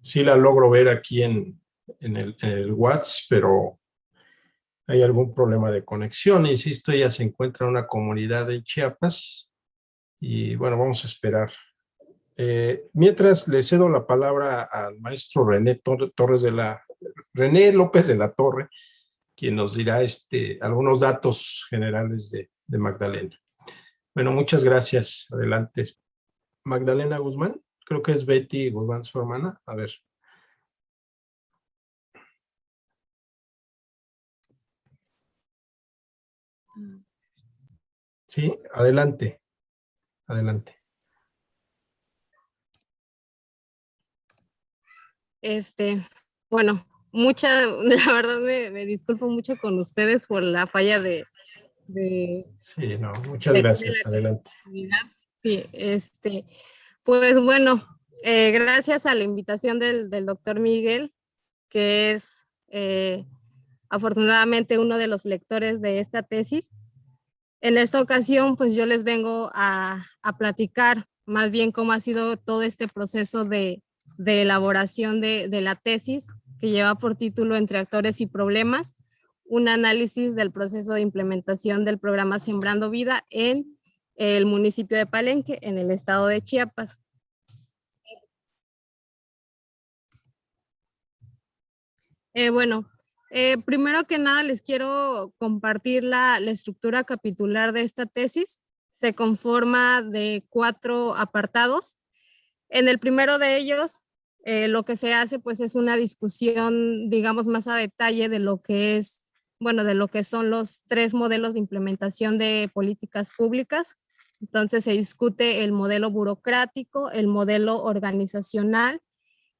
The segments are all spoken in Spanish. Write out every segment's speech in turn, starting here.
Sí la logro ver aquí en el WhatsApp, pero hay algún problema de conexión. Insisto, ella se encuentra en una comunidad de Chiapas y bueno, vamos a esperar. Mientras le cedo la palabra al maestro René López de la Torre, quien nos dirá algunos datos generales de Magdalena. Bueno, muchas gracias. Adelante. Magdalena Guzmán, creo que es Betty Guzmán, su hermana. A ver. Sí, adelante, adelante. Bueno, la verdad me disculpo mucho con ustedes por la falla de, Sí, no, muchas de gracias, la adelante. conectividad. Sí, pues bueno, gracias a la invitación del doctor Miguel, que es afortunadamente uno de los lectores de esta tesis. En esta ocasión, pues yo les vengo a platicar más bien cómo ha sido todo este proceso de elaboración de la tesis, que lleva por título Entre actores y problemas, un análisis del proceso de implementación del programa Sembrando Vida en el municipio de Palenque, en el estado de Chiapas. Bueno, primero que nada les quiero compartir la estructura capitular de esta tesis. Se conforma de 4 apartados. En el primero de ellos, lo que se hace pues es una discusión, digamos, más a detalle de lo que es, bueno, de lo que son los 3 modelos de implementación de políticas públicas. Entonces se discute el modelo burocrático, el modelo organizacional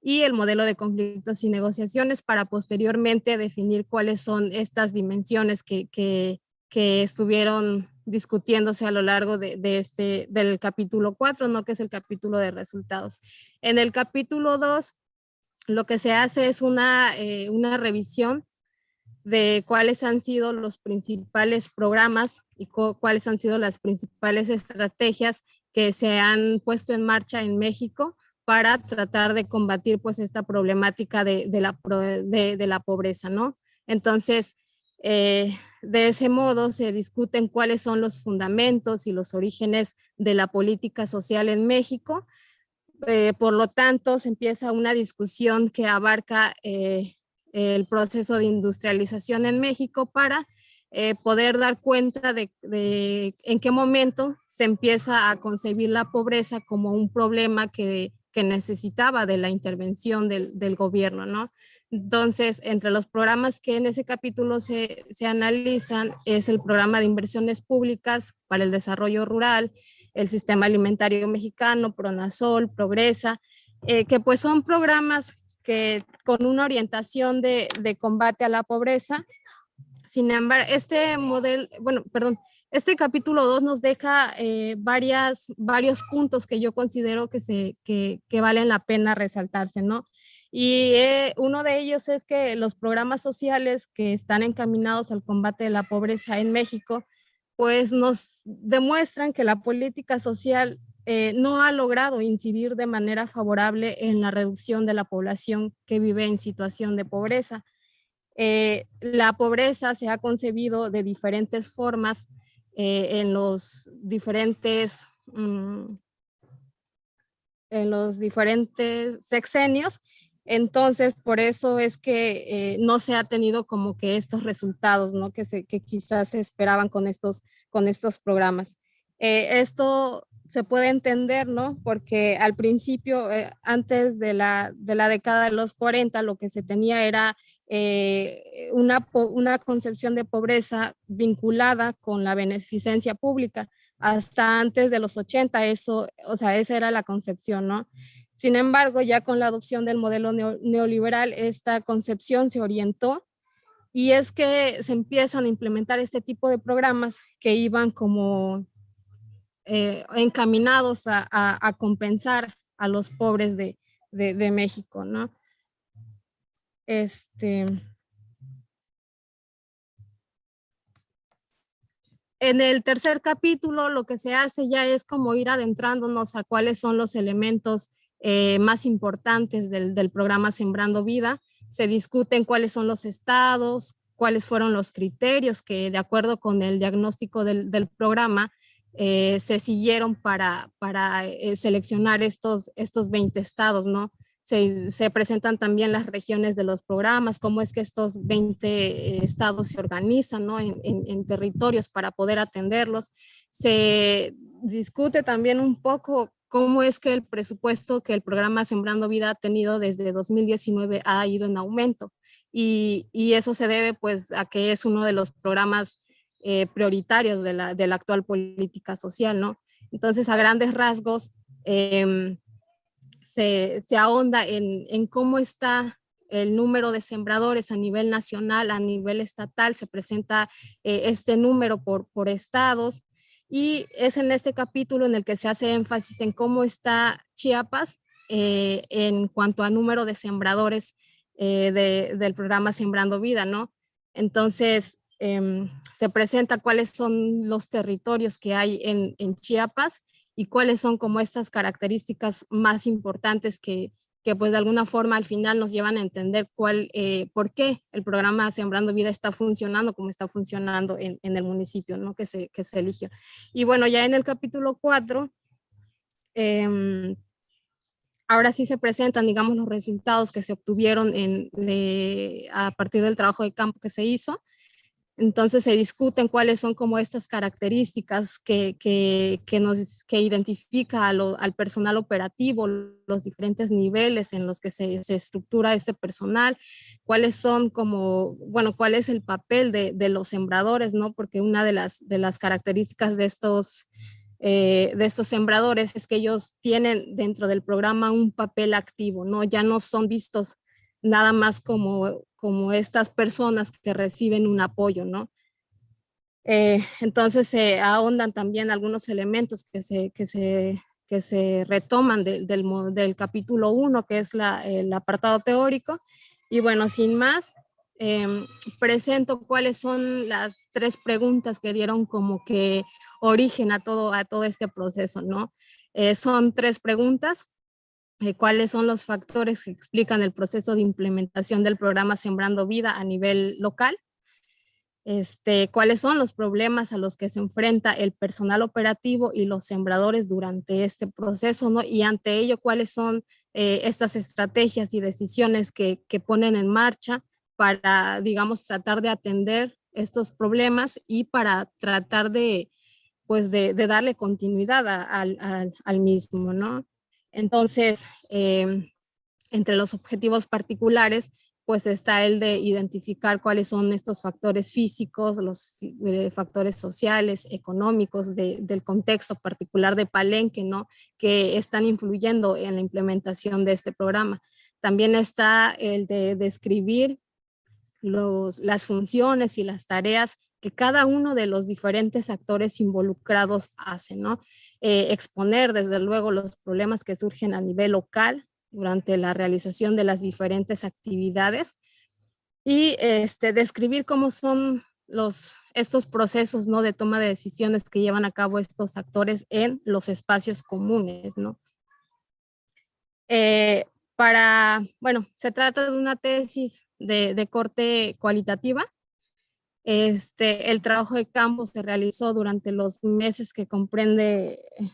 y el modelo de conflictos y negociaciones para posteriormente definir cuáles son estas dimensiones que estuvieron discutiéndose a lo largo del capítulo 4, ¿no? Que es el capítulo de resultados. En el capítulo 2, lo que se hace es una revisión de cuáles han sido los principales programas y cuáles han sido las principales estrategias que se han puesto en marcha en México para tratar de combatir pues esta problemática de la pobreza, ¿no? Entonces, de ese modo se discuten cuáles son los fundamentos y los orígenes de la política social en México. Por lo tanto, se empieza una discusión que abarca el proceso de industrialización en México para poder dar cuenta de en qué momento se empieza a concebir la pobreza como un problema que necesitaba de la intervención del gobierno, ¿no? Entonces, entre los programas que en ese capítulo se analizan es el programa de inversiones públicas para el desarrollo rural, el sistema alimentario mexicano, Pronasol, Progresa, que pues son programas que con una orientación de combate a la pobreza. Sin embargo, este capítulo 2 nos deja varios puntos que yo considero que valen la pena resaltarse, ¿no? Y uno de ellos es que los programas sociales que están encaminados al combate de la pobreza en México, pues nos demuestran que la política social no ha logrado incidir de manera favorable en la reducción de la población que vive en situación de pobreza. La pobreza se ha concebido de diferentes formas mm, en los diferentes sexenios. Entonces, por eso es que no se ha tenido como que estos resultados, ¿no? Que quizás se esperaban con estos programas. Esto se puede entender, ¿no? Porque al principio, antes de la década de los 40, lo que se tenía era una concepción de pobreza vinculada con la beneficencia pública. Hasta antes de los 80, eso, o sea, esa era la concepción, ¿no? Sin embargo, ya con la adopción del modelo neoliberal, esta concepción se orientó y es que se empiezan a implementar este tipo de programas que iban como encaminados a compensar a los pobres de México, ¿no? En el tercer capítulo lo que se hace ya es como ir adentrándonos a cuáles son los elementos más importantes del programa Sembrando Vida. Se discuten cuáles son los estados, cuáles fueron los criterios que, de acuerdo con el diagnóstico del programa, se siguieron para seleccionar estos 20 estados, ¿no? Se presentan también las regiones de los programas, cómo es que estos 20 estados se organizan, ¿no? en territorios para poder atenderlos. Se discute también un poco cómo es que el presupuesto que el programa Sembrando Vida ha tenido desde 2019 ha ido en aumento. Y eso se debe pues a que es uno de los programas prioritarios de la actual política social, ¿no? Entonces, a grandes rasgos, se ahonda en cómo está el número de sembradores a nivel nacional, a nivel estatal, se presenta este número por estados, y es en este capítulo en el que se hace énfasis en cómo está Chiapas en cuanto a número de sembradores del programa Sembrando Vida, ¿no? Entonces, se presenta cuáles son los territorios que hay en Chiapas y cuáles son como estas características más importantes que pues de alguna forma al final nos llevan a entender por qué el programa Sembrando Vida está funcionando como está funcionando en el municipio, ¿no? que se eligió. Y bueno, ya en el capítulo 4, ahora sí se presentan, digamos, los resultados que se obtuvieron a partir del trabajo de campo que se hizo. Entonces se discuten cuáles son como estas características que identifica al personal operativo, los diferentes niveles en los que se estructura este personal, cuáles son como, bueno, cuál es el papel de los sembradores, ¿no? Porque una de las características de estos sembradores es que ellos tienen dentro del programa un papel activo, ¿no? Ya no son vistos nada más como estas personas que reciben un apoyo, ¿no? Entonces se ahondan también algunos elementos que se retoman del capítulo 1, que es el apartado teórico. Y bueno, sin más, presento cuáles son las 3 preguntas que dieron como que origen a todo este proceso, ¿no? Son 3 preguntas. ¿Cuáles son los factores que explican el proceso de implementación del programa Sembrando Vida a nivel local? ¿Cuáles son los problemas a los que se enfrenta el personal operativo y los sembradores durante este proceso, ¿no? Y ante ello, ¿cuáles son estas estrategias y decisiones que ponen en marcha para, digamos, tratar de atender estos problemas y para tratar de darle continuidad al mismo, ¿no? Entonces, entre los objetivos particulares, pues está el de identificar cuáles son estos factores físicos, los factores sociales, económicos del contexto particular de Palenque, ¿no? Que están influyendo en la implementación de este programa. También está el de describir las funciones y las tareas que cada uno de los diferentes actores involucrados hace, ¿no? Exponer desde luego los problemas que surgen a nivel local durante la realización de las diferentes actividades y describir cómo son estos procesos, ¿no? de toma de decisiones que llevan a cabo estos actores en los espacios comunes, ¿no? Bueno, se trata de una tesis de corte cualitativa. El trabajo de campo se realizó durante los meses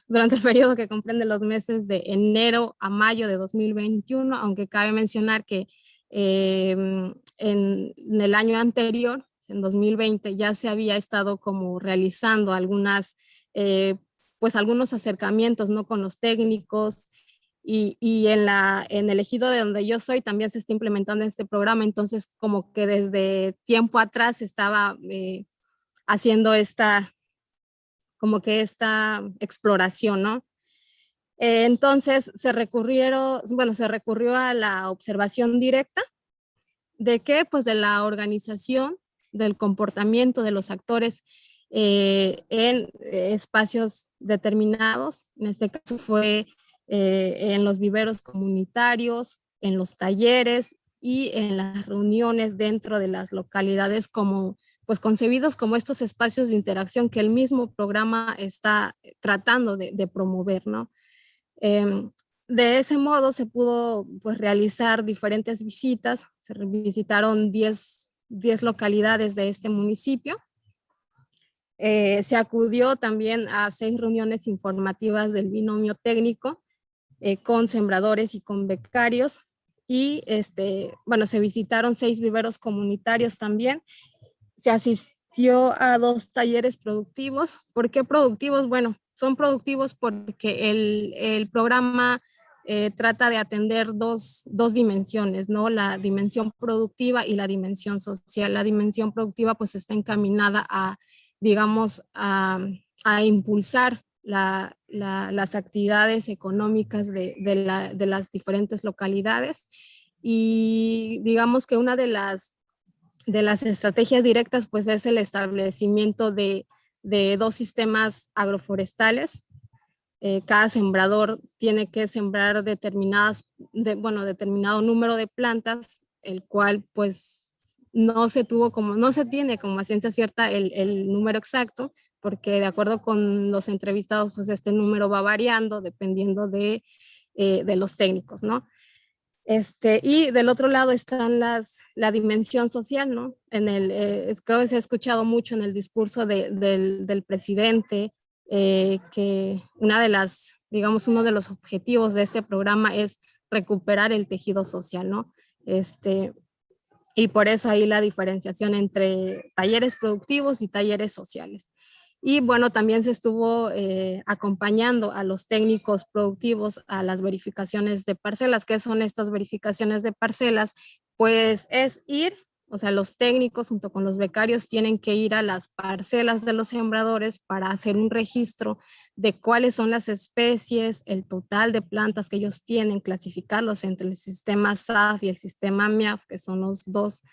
durante el periodo que comprende los meses de enero a mayo de 2021, aunque cabe mencionar que en el año anterior, en 2020, ya se había estado como realizando algunos acercamientos, ¿no? con los técnicos, y en el ejido de donde yo soy también se está implementando este programa, entonces como que desde tiempo atrás se estaba haciendo esta exploración, ¿no? Entonces se recurrió a la observación directa de qué, pues de la organización, del comportamiento de los actores en espacios determinados. En este caso fue en los viveros comunitarios, en los talleres y en las reuniones dentro de las localidades concebidos como estos espacios de interacción que el mismo programa está tratando de promover, ¿no? de ese modo se pudo pues realizar diferentes visitas, se visitaron 10 localidades de este municipio. Se acudió también a 6 reuniones informativas del binomio técnico con sembradores y con becarios, y bueno, se visitaron 6 viveros comunitarios también. Se asistió a 2 talleres productivos. ¿Por qué productivos? Bueno, son productivos porque el programa trata de atender dos dimensiones, ¿no? La dimensión productiva y la dimensión social. La dimensión productiva pues está encaminada a, digamos, a impulsar las actividades económicas de las diferentes localidades, y digamos que una de las estrategias directas pues es el establecimiento de 2 sistemas agroforestales. Cada sembrador tiene que sembrar determinado número de plantas, el cual pues no se tiene como a ciencia cierta el número exacto, porque de acuerdo con los entrevistados pues este número va variando dependiendo de los técnicos, ¿no? Y del otro lado están la dimensión social, ¿no? Creo que se ha escuchado mucho en el discurso del presidente que digamos, uno de los objetivos de este programa es recuperar el tejido social, ¿no? Y por eso ahí la diferenciación entre talleres productivos y talleres sociales. Y bueno, también se estuvo acompañando a los técnicos productivos a las verificaciones de parcelas. ¿Qué son estas verificaciones de parcelas? Pues es ir, o sea, los técnicos junto con los becarios tienen que ir a las parcelas de los sembradores para hacer un registro de cuáles son las especies, el total de plantas que ellos tienen, clasificarlos entre el sistema SAF y el sistema MIAF, que son los 2,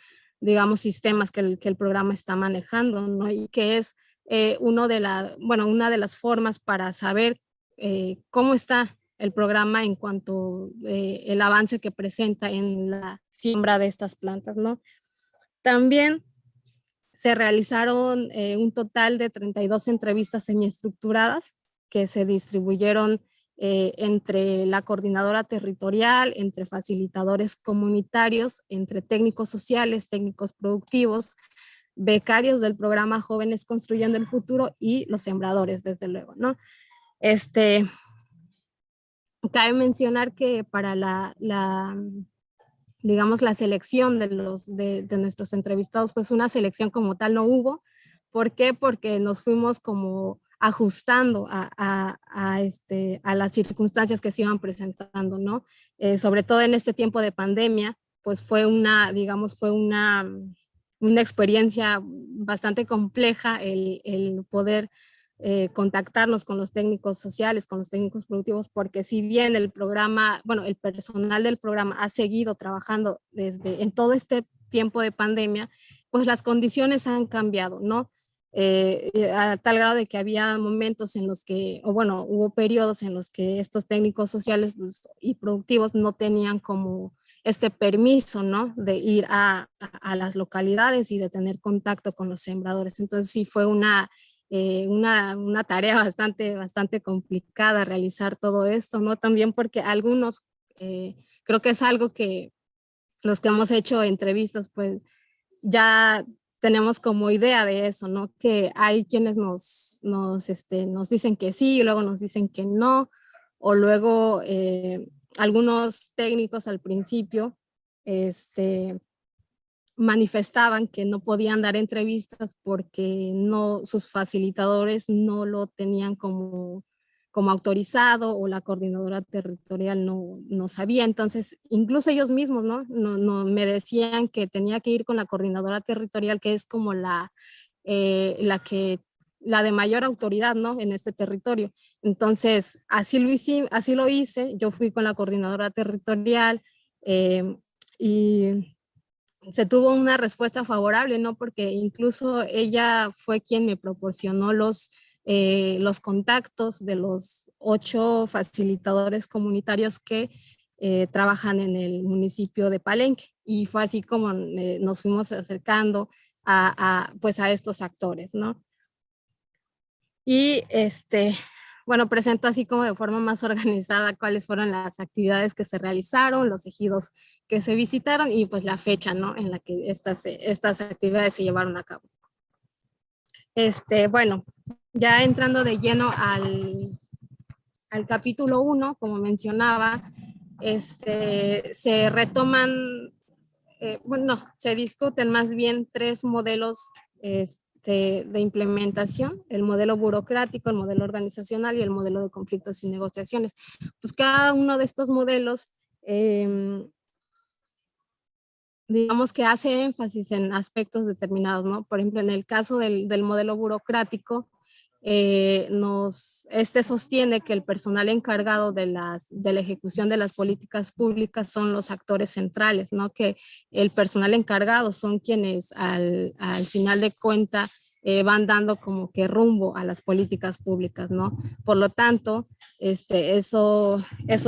digamos, sistemas que el programa está manejando, ¿no? Y que es una de las formas para saber cómo está el programa en cuanto el avance que presenta en la siembra de estas plantas, ¿no? También se realizaron un total de 32 entrevistas semiestructuradas que se distribuyeron entre la coordinadora territorial, entre facilitadores comunitarios, entre técnicos sociales, técnicos productivos, becarios del programa Jóvenes Construyendo el Futuro y los sembradores, desde luego, ¿no? Cabe mencionar que para digamos, la selección de nuestros entrevistados, pues una selección como tal no hubo. ¿Por qué? Porque nos fuimos como ajustando a las circunstancias que se iban presentando, ¿no? Sobre todo en este tiempo de pandemia, pues fue una experiencia bastante compleja el poder contactarnos con los técnicos sociales, con los técnicos productivos, porque si bien el programa, bueno, el personal del programa ha seguido trabajando en todo este tiempo de pandemia, pues las condiciones han cambiado, ¿no? A tal grado de que había momentos en los que, o bueno, hubo periodos en los que estos técnicos sociales pues, y productivos no tenían como este permiso, ¿no? De ir a las localidades y de tener contacto con los sembradores. Entonces sí fue una tarea bastante complicada realizar todo esto, ¿no? También porque algunos, creo que es algo que los que hemos hecho entrevistas, pues ya tenemos como idea de eso, ¿no? Que hay quienes nos dicen que sí y luego nos dicen que no, o luego algunos técnicos al principio, manifestaban que no podían dar entrevistas porque sus facilitadores no lo tenían como autorizado, o la coordinadora territorial no sabía. Entonces, incluso ellos mismos, ¿no? Me decían que tenía que ir con la coordinadora territorial, que es como la de mayor autoridad, ¿no? En este territorio. Entonces, así lo hice. Yo fui con la coordinadora territorial y se tuvo una respuesta favorable, ¿no? Porque incluso ella fue quien me proporcionó los contactos de los 8 facilitadores comunitarios que trabajan en el municipio de Palenque. Y fue así como nos fuimos acercando pues a estos actores, ¿no? Y bueno, presento así como de forma más organizada cuáles fueron las actividades que se realizaron, los ejidos que se visitaron y pues la fecha, ¿no? En la que estas actividades se llevaron a cabo. Bueno, ya entrando de lleno al capítulo 1, como mencionaba, se retoman, bueno, se discuten más bien 3 modelos de implementación: el modelo burocrático, el modelo organizacional y el modelo de conflictos y negociaciones. Pues cada uno de estos modelos, digamos que hace énfasis en aspectos determinados, ¿no? Por ejemplo, en el caso del modelo burocrático, sostiene que el personal encargado de la ejecución de las políticas públicas son los actores centrales, ¿no? Que el personal encargado son quienes al final de cuentas van dando como que rumbo a las políticas públicas, ¿no? Por lo tanto, eso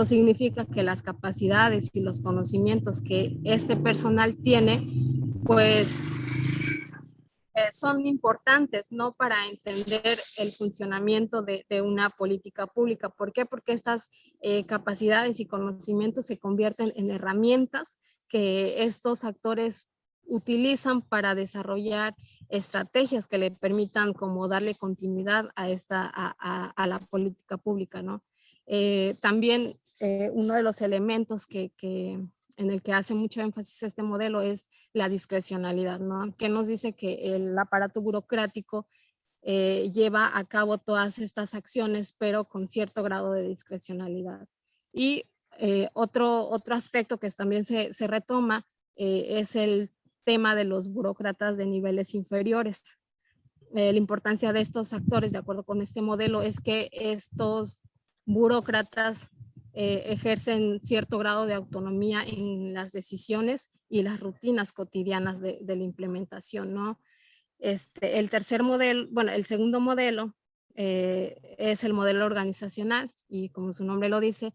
significa que las capacidades y los conocimientos que este personal tiene, pues son importantes, ¿no? Para entender el funcionamiento de una política pública. ¿Por qué? Porque estas capacidades y conocimientos se convierten en herramientas que estos actores utilizan para desarrollar estrategias que le permitan como darle continuidad a la política pública, ¿no? También uno de los elementos en el que hace mucho énfasis este modelo es la discrecionalidad, ¿no? Que nos dice que el aparato burocrático lleva a cabo todas estas acciones, pero con cierto grado de discrecionalidad. Y otro aspecto que también se retoma es el tema de los burócratas de niveles inferiores. La importancia de estos actores, de acuerdo con este modelo, es que estos burócratas ejercen cierto grado de autonomía en las decisiones y las rutinas cotidianas de la implementación, ¿no? El tercer modelo, bueno, el segundo modelo es el modelo organizacional y, como su nombre lo dice,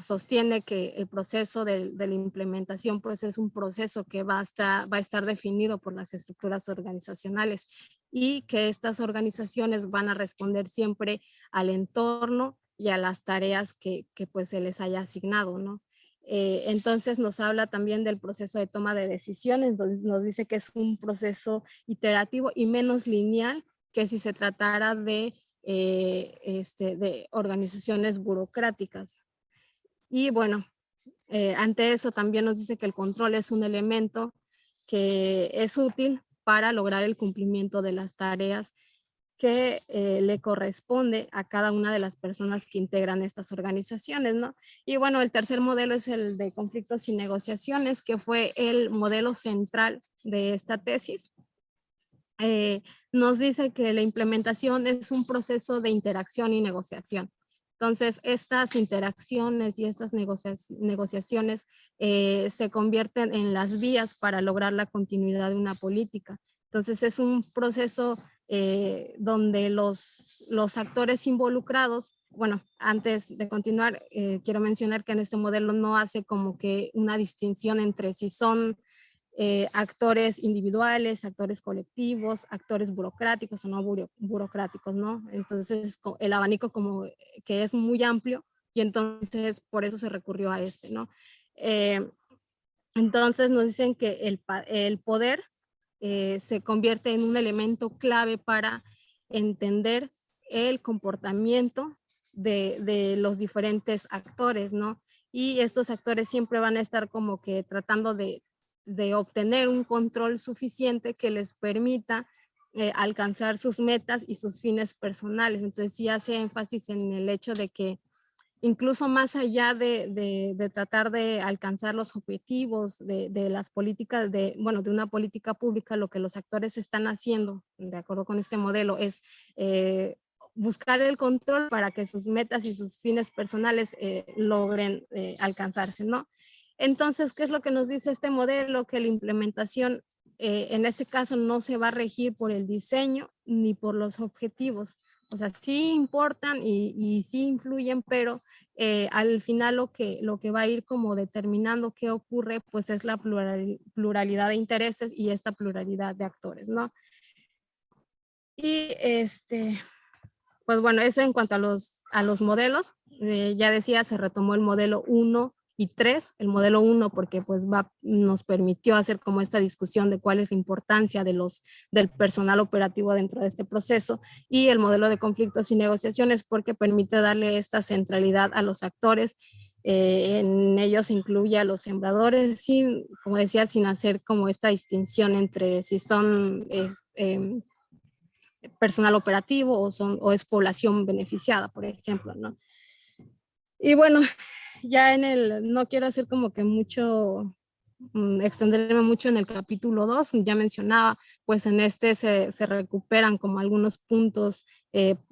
sostiene que el proceso de la implementación pues es un proceso que va a estar definido por las estructuras organizacionales y que estas organizaciones van a responder siempre al entorno y a las tareas que pues se les haya asignado, ¿no? Entonces nos habla también del proceso de toma de decisiones, donde nos dice que es un proceso iterativo y menos lineal que si se tratara de organizaciones burocráticas. Y bueno, ante eso también nos dice que el control es un elemento que es útil para lograr el cumplimiento de las tareas que le corresponde a cada una de las personas que integran estas organizaciones, ¿no? Y bueno, el tercer modelo es el de conflictos y negociaciones, que fue el modelo central de esta tesis. Nos dice que la implementación es un proceso de interacción y negociación. Entonces, estas interacciones y estas negociaciones se convierten en las vías para lograr la continuidad de una política. Entonces, es un proceso donde los actores involucrados, bueno, antes de continuar, quiero mencionar que en este modelo no hace como que una distinción entre si son actores individuales, actores colectivos, actores burocráticos o no burocráticos, ¿no? Entonces el abanico como que es muy amplio y entonces por eso se recurrió a ¿no? Entonces nos dicen que el poder se convierte en un elemento clave para entender el comportamiento de los diferentes actores, ¿no? Y estos actores siempre van a estar como que tratando de obtener un control suficiente que les permita alcanzar sus metas y sus fines personales. Entonces sí hace énfasis en el hecho de que incluso más allá de tratar de alcanzar los objetivos de las políticas, de una política pública, lo que los actores están haciendo, de acuerdo con este modelo, es buscar el control para que sus metas y sus fines personales logren alcanzarse, ¿no? Entonces, ¿qué es lo que nos dice este modelo? Que la implementación en este caso no se va a regir por el diseño ni por los objetivos. O sea, sí importan y sí influyen, pero al final lo que va a ir como determinando qué ocurre, pues es la pluralidad de intereses y esta pluralidad de actores, ¿no? Y pues bueno, eso en cuanto a los modelos. Ya decía, se retomó el modelo 1 y 3, el modelo 1 porque pues nos permitió hacer como esta discusión de cuál es la importancia del personal operativo dentro de este proceso, y el modelo de conflictos y negociaciones porque permite darle esta centralidad a los actores. En ellos se incluye a los sembradores, sin, como decía, sin hacer como esta distinción entre si son personal operativo o es población beneficiada, por ejemplo, ¿no? Y bueno, ya no quiero hacer como que extenderme mucho en el capítulo 2, ya mencionaba, pues en este se recuperan como algunos puntos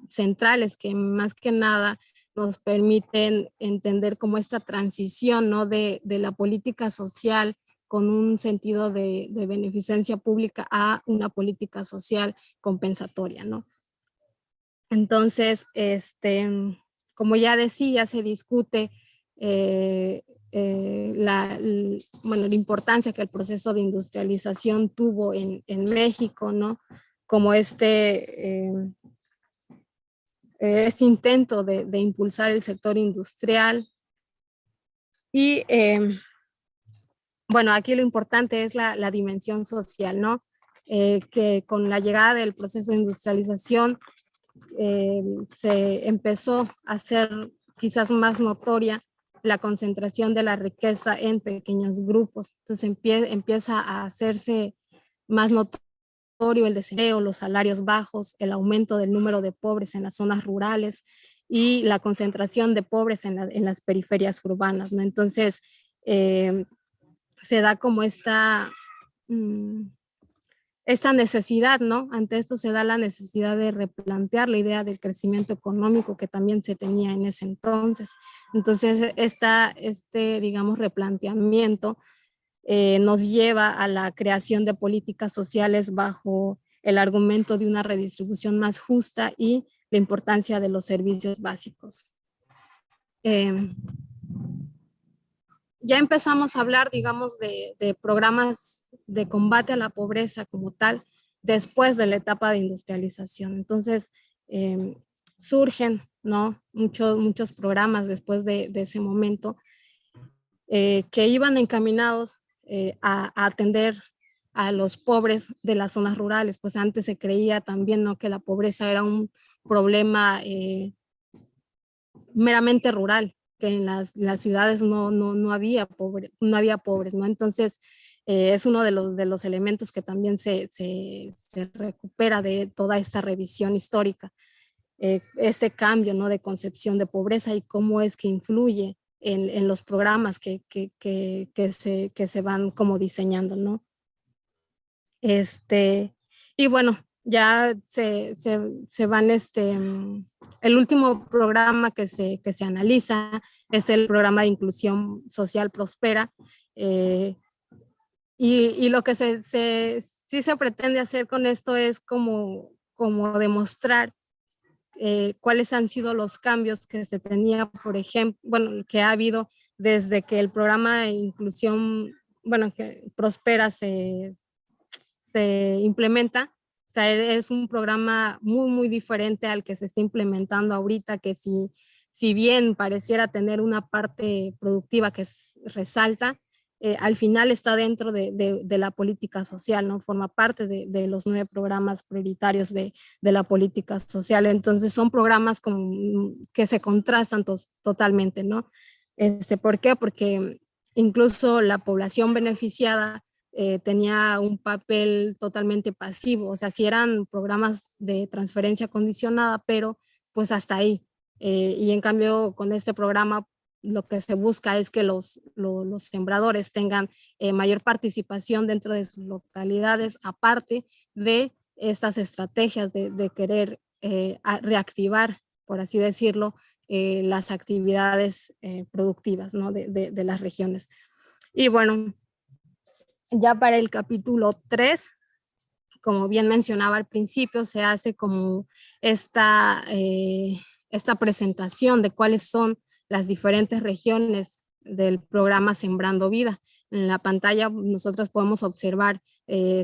centrales que más que nada nos permiten entender como esta transición, ¿no? de la política social con un sentido de beneficencia pública a una política social compensatoria, ¿no? Entonces, como ya decía, se discute bueno, la importancia que el proceso de industrialización tuvo en México, ¿no? Como este intento de impulsar el sector industrial. Y bueno, aquí lo importante es la dimensión social, ¿no? Que con la llegada del proceso de industrialización se empezó a hacer quizás más notoria la concentración de la riqueza en pequeños grupos. Entonces empieza a hacerse más notorio el desempleo, los salarios bajos, el aumento del número de pobres en las zonas rurales y la concentración de pobres en las periferias urbanas, ¿no? Entonces, se da como esta necesidad, ¿no? Ante esto se da la necesidad de replantear la idea del crecimiento económico que también se tenía en ese entonces. Entonces, digamos, replanteamiento nos lleva a la creación de políticas sociales bajo el argumento de una redistribución más justa y la importancia de los servicios básicos. Ya empezamos a hablar, digamos, de programas de combate a la pobreza como tal, después de la etapa de industrialización. Entonces, surgen, ¿no? Muchos programas después de ese momento que iban encaminados a atender a los pobres de las zonas rurales. Pues antes se creía también, ¿no? Que la pobreza era un problema meramente rural, que en las ciudades no había pobres, ¿no? Entonces, es uno de los elementos que también se recupera de toda esta revisión histórica, este cambio, ¿no? De concepción de pobreza y cómo es que influye en los programas que se van como diseñando, ¿no? Y bueno, ya se van, el último programa que se analiza es el programa de inclusión social Prospera, y lo que sí se pretende hacer con esto es como demostrar cuáles han sido los cambios que se tenía, por ejemplo, bueno, que ha habido desde que el programa de inclusión, bueno, que Prospera se implementa. O sea, es un programa muy diferente al que se está implementando ahorita, que si bien pareciera tener una parte productiva que resalta, al final está dentro de la política social, ¿no? Forma parte de los 9 programas prioritarios de la política social. Entonces son programas que se contrastan totalmente, ¿no? ¿Por qué? Porque incluso la población beneficiada tenía un papel totalmente pasivo, o sea, sí eran programas de transferencia condicionada, pero pues hasta ahí. Y en cambio con este programa lo que se busca es que los sembradores tengan mayor participación dentro de sus localidades, aparte de estas estrategias de querer reactivar, por así decirlo, las actividades productivas, ¿no? de las regiones. Y bueno, ya para el capítulo 3, como bien mencionaba al principio, se hace como esta presentación de cuáles son las diferentes regiones del programa Sembrando Vida. En la pantalla nosotros podemos observar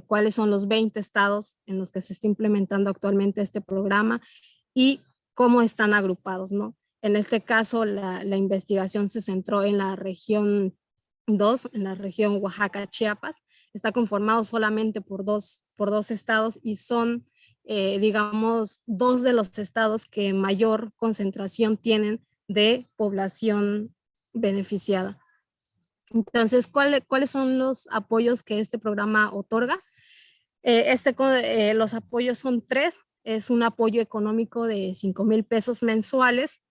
cuáles son los 20 estados en los que se está implementando actualmente este programa y cómo están agrupados, ¿no? En este caso, la investigación se centró en la región 2, en la región Oaxaca-Chiapas. Está conformado solamente por dos estados y son, digamos, dos de los estados que mayor concentración tienen de población beneficiada. Entonces, ¿cuáles son los apoyos que este programa otorga? Los apoyos son 3. Es un apoyo económico de 5,000 pesos mensuales.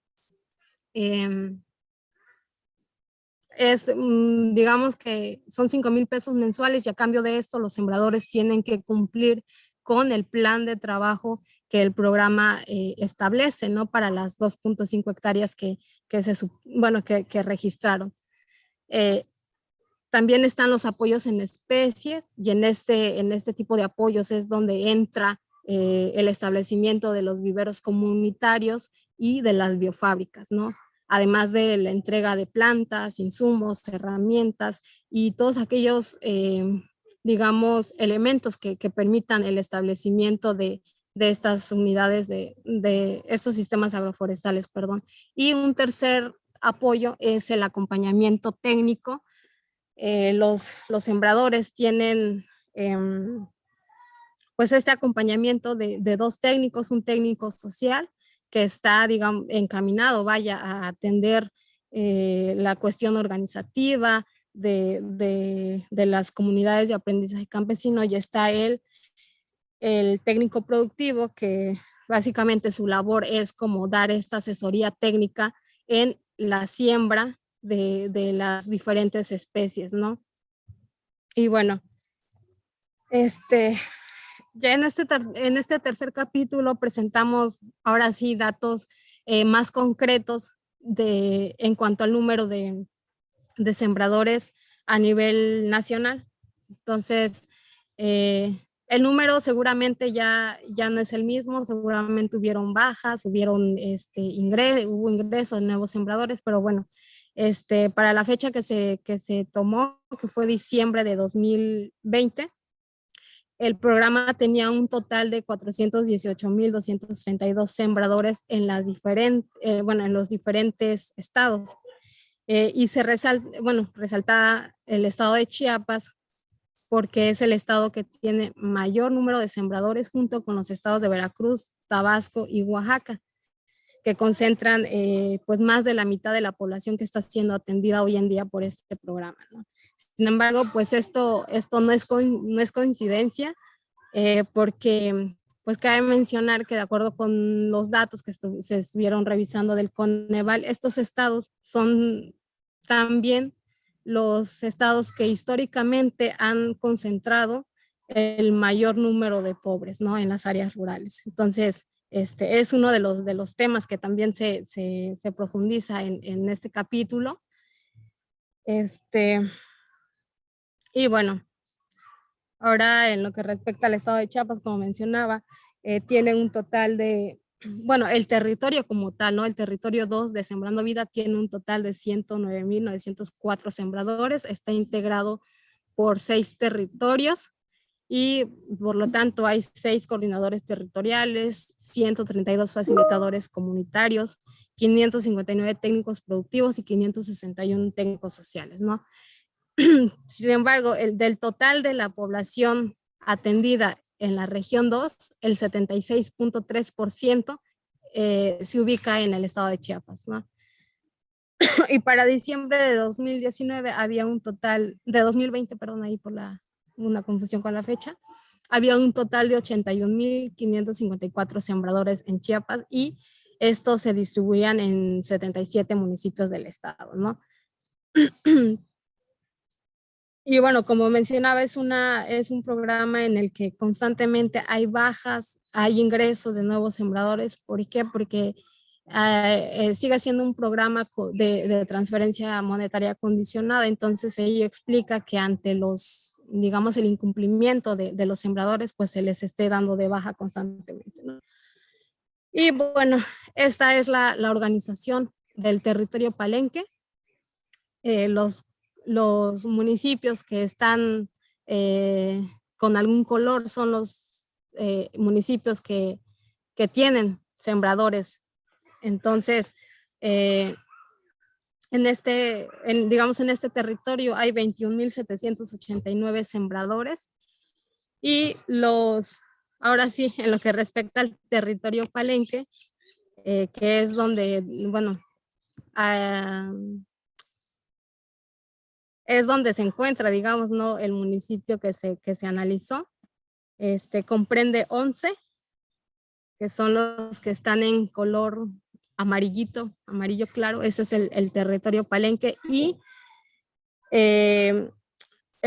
Digamos que son 5,000 pesos mensuales y a cambio de esto los sembradores tienen que cumplir con el plan de trabajo que el programa establece, ¿no? Para las 2.5 hectáreas que registraron. También están los apoyos en especies y en este tipo de apoyos es donde entra el establecimiento de los viveros comunitarios y de las biofábricas, ¿no? Además de la entrega de plantas, insumos, herramientas y todos aquellos, digamos, elementos que permitan el establecimiento de estas unidades, de estos sistemas agroforestales, perdón. Y un tercer apoyo es el acompañamiento técnico. Los sembradores tienen pues este acompañamiento de 2 técnicos, un técnico social que está, digamos, encaminado, a atender la cuestión organizativa de las comunidades de aprendizaje campesino, y está el técnico productivo, que básicamente su labor es como dar esta asesoría técnica en la siembra de las diferentes especies, ¿no? Y bueno, ya en este tercer capítulo presentamos ahora sí datos más concretos en cuanto al número de sembradores a nivel nacional. Entonces, el número seguramente ya no es el mismo, seguramente hubieron bajas, hubo ingreso de nuevos sembradores, pero bueno, para la fecha que se tomó, que fue diciembre de 2020, el programa tenía un total de 418,232 sembradores en los diferentes estados. Y resalta el estado de Chiapas porque es el estado que tiene mayor número de sembradores junto con los estados de Veracruz, Tabasco y Oaxaca, que concentran pues más de la mitad de la población que está siendo atendida hoy en día por este programa, ¿no? Sin embargo, pues esto no es coincidencia, porque pues cabe mencionar que de acuerdo con los datos que se estuvieron revisando del Coneval, estos estados son también los estados que históricamente han concentrado el mayor número de pobres, ¿no? En las áreas rurales. Entonces, es uno de los temas que también se profundiza en este capítulo. Y bueno, ahora en lo que respecta al estado de Chiapas, como mencionaba, tiene un total de, bueno, el territorio como tal, ¿no? El territorio 2 de Sembrando Vida tiene un total de 109,904 sembradores, está integrado por 6 territorios y por lo tanto hay 6 coordinadores territoriales, 132 facilitadores comunitarios, 559 técnicos productivos y 561 técnicos sociales, ¿no? Sin embargo, del total de la población atendida en la región 2, el 76.3% se ubica en el estado de Chiapas, ¿no? Y para diciembre de 2019 había un total, de 2020, perdón, ahí por una confusión con la fecha, había un total de 81,554 sembradores en Chiapas y estos se distribuían en 77 municipios del estado, ¿no? Y bueno, como mencionaba, es un programa en el que constantemente hay bajas, hay ingresos de nuevos sembradores. ¿Por qué? Porque sigue siendo un programa de transferencia monetaria condicionada. Entonces, ello explica que ante digamos, el incumplimiento de los sembradores, pues se les esté dando de baja constantemente, ¿no? Y bueno, esta es la organización del territorio palenque. Los municipios que están con algún color son los municipios que tienen sembradores Entonces, digamos, en este territorio hay 21,789 sembradores y ahora sí, en lo que respecta al territorio Palenque, que es donde, bueno, es donde se encuentra, digamos, ¿no? El municipio que se analizó, comprende 11, que son los que están en color amarillito, amarillo claro. Ese es el territorio Palenque, y el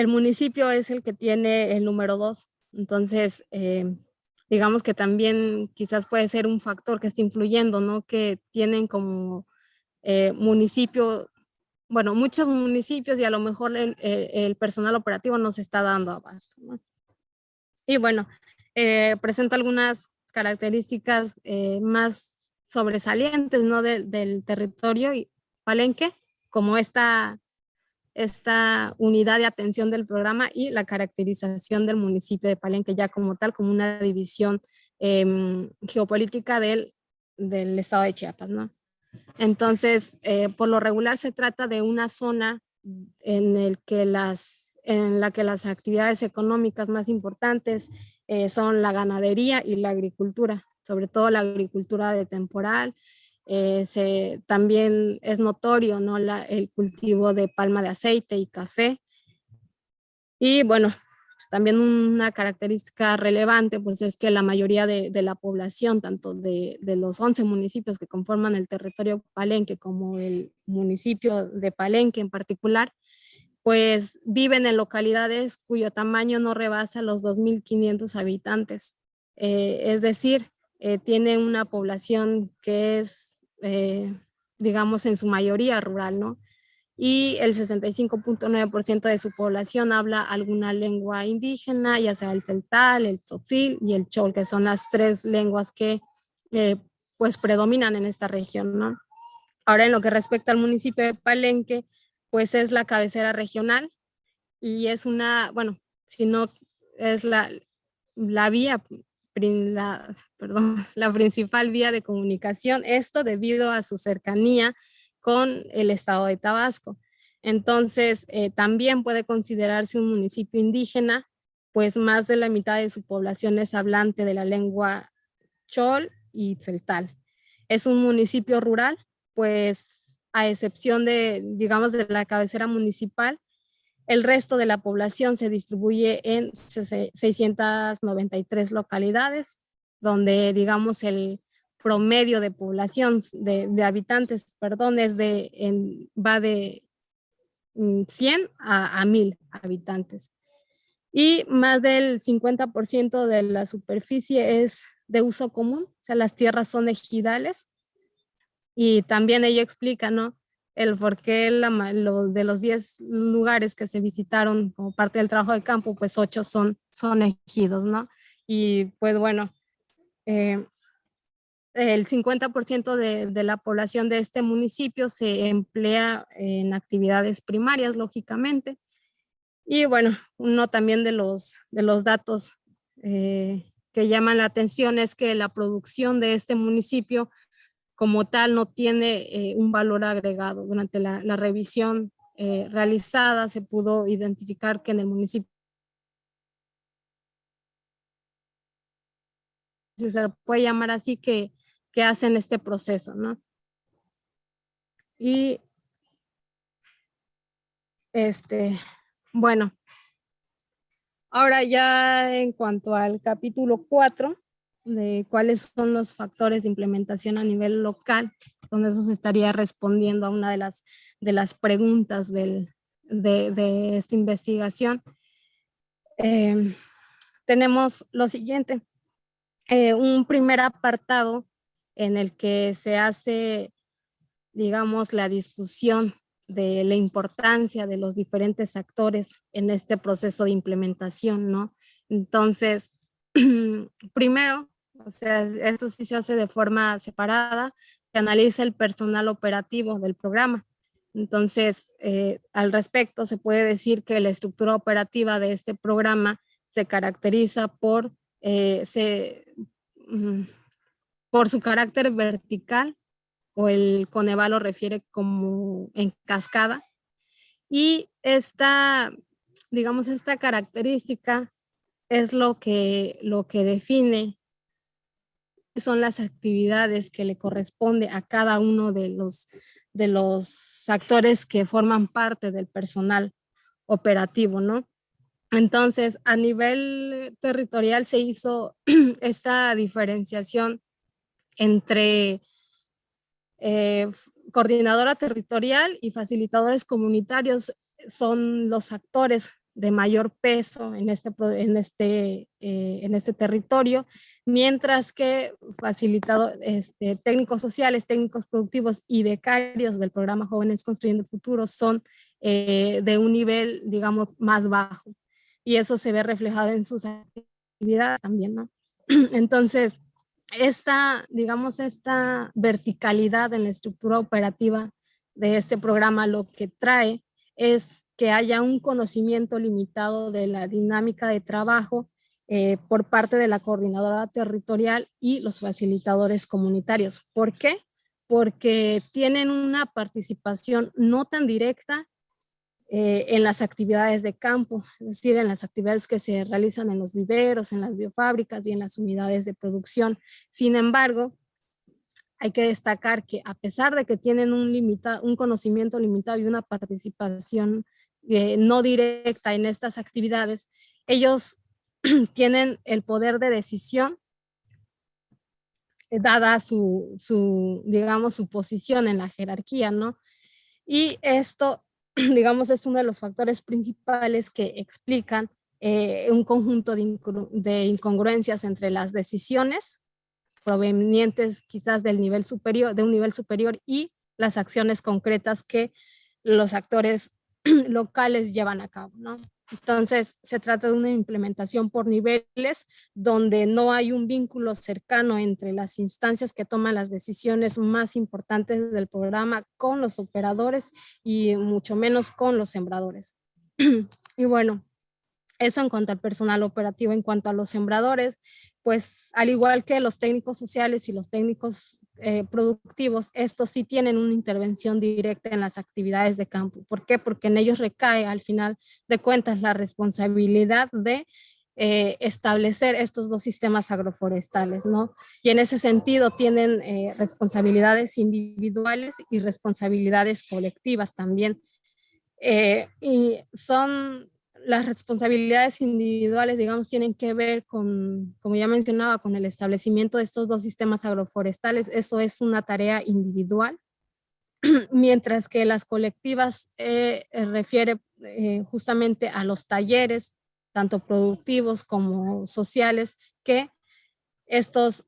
municipio es el que tiene el número 2. Entonces, digamos que también quizás puede ser un factor que está influyendo, ¿no? Que tienen como municipio, bueno, muchos municipios, y a lo mejor el personal operativo no se está dando abasto, ¿no? Y bueno, presento algunas características más sobresalientes, ¿no? del territorio Palenque, como esta unidad de atención del programa y la caracterización del municipio de Palenque ya como tal, como una división geopolítica del estado de Chiapas, ¿no? Entonces, por lo regular se trata de una zona en la que las actividades económicas más importantes son la ganadería y la agricultura, sobre todo la agricultura de temporal. También es notorio, ¿no? El cultivo de palma de aceite y café. Y bueno, también una característica relevante pues es que la mayoría de la población, tanto de los 11 municipios que conforman el territorio Palenque como el municipio de Palenque en particular, pues viven en localidades cuyo tamaño no rebasa los 2,500 habitantes. Es decir, tiene una población que es, digamos, en su mayoría rural, ¿no? Y el 65,9% de su población habla alguna lengua indígena, ya sea el celtal, el tzotzil y el chol, que son las 3 lenguas que pues predominan en esta región, ¿no? Ahora, en lo que respecta al municipio de Palenque, pues es la cabecera regional y es bueno, si no es la vía, la principal vía de comunicación, esto debido a su cercanía con el estado de Tabasco. Entonces, también puede considerarse un municipio indígena, pues más de la mitad de su población es hablante de la lengua chol y tzeltal. Es un municipio rural, pues a excepción de, digamos, de la cabecera municipal, el resto de la población se distribuye en 693 localidades, donde, digamos, el promedio de población, de habitantes, perdón, va de 100 a 1,000 habitantes. Y más del 50% de la superficie es de uso común, o sea, las tierras son ejidales. Y también ello explica, ¿no? El por qué de los 10 lugares que se visitaron como parte del trabajo de campo, pues 8 son ejidos, ¿no? Y pues bueno, el 50% de la población de este municipio se emplea en actividades primarias, lógicamente. Y bueno, uno también de los datos que llaman la atención es que la producción de este municipio como tal no tiene un valor agregado. Durante la revisión realizada se pudo identificar que en el municipio, si se puede llamar así, que hacen este proceso, ¿no? Y bueno, ahora ya en cuanto al capítulo 4, de cuáles son los factores de implementación a nivel local, donde eso se estaría respondiendo a una de las preguntas de esta investigación. Tenemos lo siguiente, un primer apartado en el que se hace, digamos, la discusión de la importancia de los diferentes actores en este proceso de implementación, ¿no? Entonces, primero, o sea, esto sí se hace de forma separada, se analiza el personal operativo del programa. Entonces, al respecto, se puede decir que la estructura operativa de este programa se caracteriza por su carácter vertical, o el Coneval lo refiere como en cascada. Y digamos, esta característica es lo que define, son las actividades que le corresponde a cada uno de los actores que forman parte del personal operativo, ¿no? Entonces, a nivel territorial se hizo esta diferenciación entre coordinadora territorial y facilitadores comunitarios. Son los actores de mayor peso en este territorio, mientras que técnicos sociales, técnicos productivos y becarios del programa Jóvenes Construyendo el Futuro son de un nivel, digamos, más bajo. Y eso se ve reflejado en sus actividades también, ¿no? Entonces, digamos, esta verticalidad en la estructura operativa de este programa lo que trae es que haya un conocimiento limitado de la dinámica de trabajo por parte de la coordinadora territorial y los facilitadores comunitarios. ¿Por qué? Porque tienen una participación no tan directa en las actividades de campo, es decir, en las actividades que se realizan en los viveros, en las biofábricas y en las unidades de producción. Sin embargo, hay que destacar que a pesar de que tienen un conocimiento limitado y una participación no directa en estas actividades, ellos tienen el poder de decisión dada digamos, su posición en la jerarquía, ¿no? Y esto, digamos, es uno de los factores principales que explican un conjunto de incongruencias entre las decisiones provenientes quizás del nivel superior, de un nivel superior, y las acciones concretas que los actores locales llevan a cabo, ¿no? Entonces, se trata de una implementación por niveles donde no hay un vínculo cercano entre las instancias que toman las decisiones más importantes del programa con los operadores y mucho menos con los sembradores. Y bueno, eso en cuanto al personal operativo. En cuanto a los sembradores, pues al igual que los técnicos sociales y los técnicos productivos, estos sí tienen una intervención directa en las actividades de campo. ¿Por qué? Porque en ellos recae al final de cuentas la responsabilidad de establecer estos dos sistemas agroforestales, ¿no? Y en ese sentido tienen responsabilidades individuales y responsabilidades colectivas también. Y son las responsabilidades individuales, digamos, tienen que ver con, como ya mencionaba, con el establecimiento de estos dos sistemas agroforestales. Eso es una tarea individual, mientras que las colectivas refiere justamente a los talleres, tanto productivos como sociales, que estos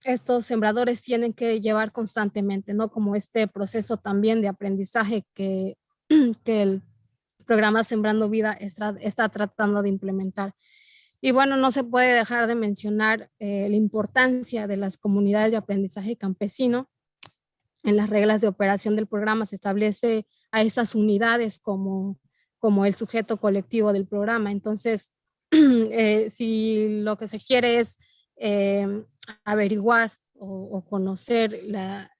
estos sembradores tienen que llevar constantemente, ¿no? Como este proceso también de aprendizaje que el programa Sembrando Vida está tratando de implementar. Y bueno, no se puede dejar de mencionar la importancia de las comunidades de aprendizaje campesino. En las reglas de operación del programa se establece a estas unidades como el sujeto colectivo del programa. Entonces, si lo que se quiere es averiguar o conocer la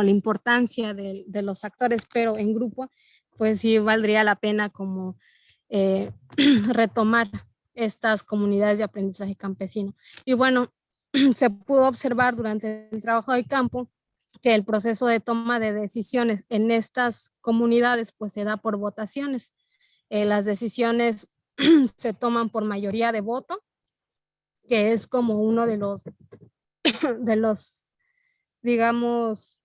importancia de los actores, pero en grupo, pues sí valdría la pena como retomar estas comunidades de aprendizaje campesino. Y bueno, se pudo observar durante el trabajo de campo que el proceso de toma de decisiones en estas comunidades pues se da por votaciones. Las decisiones se toman por mayoría de voto, que es como uno de los digamos,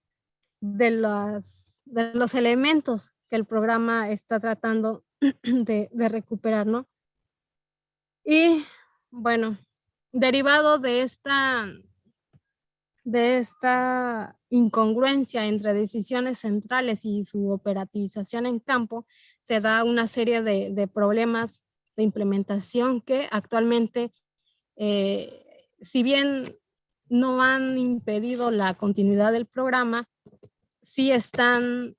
de los elementos que el programa está tratando de recuperar, ¿no? Y bueno, derivado de esta incongruencia entre decisiones centrales y su operativización en campo, se da una serie de problemas de implementación que actualmente, si bien no han impedido la continuidad del programa, sí están,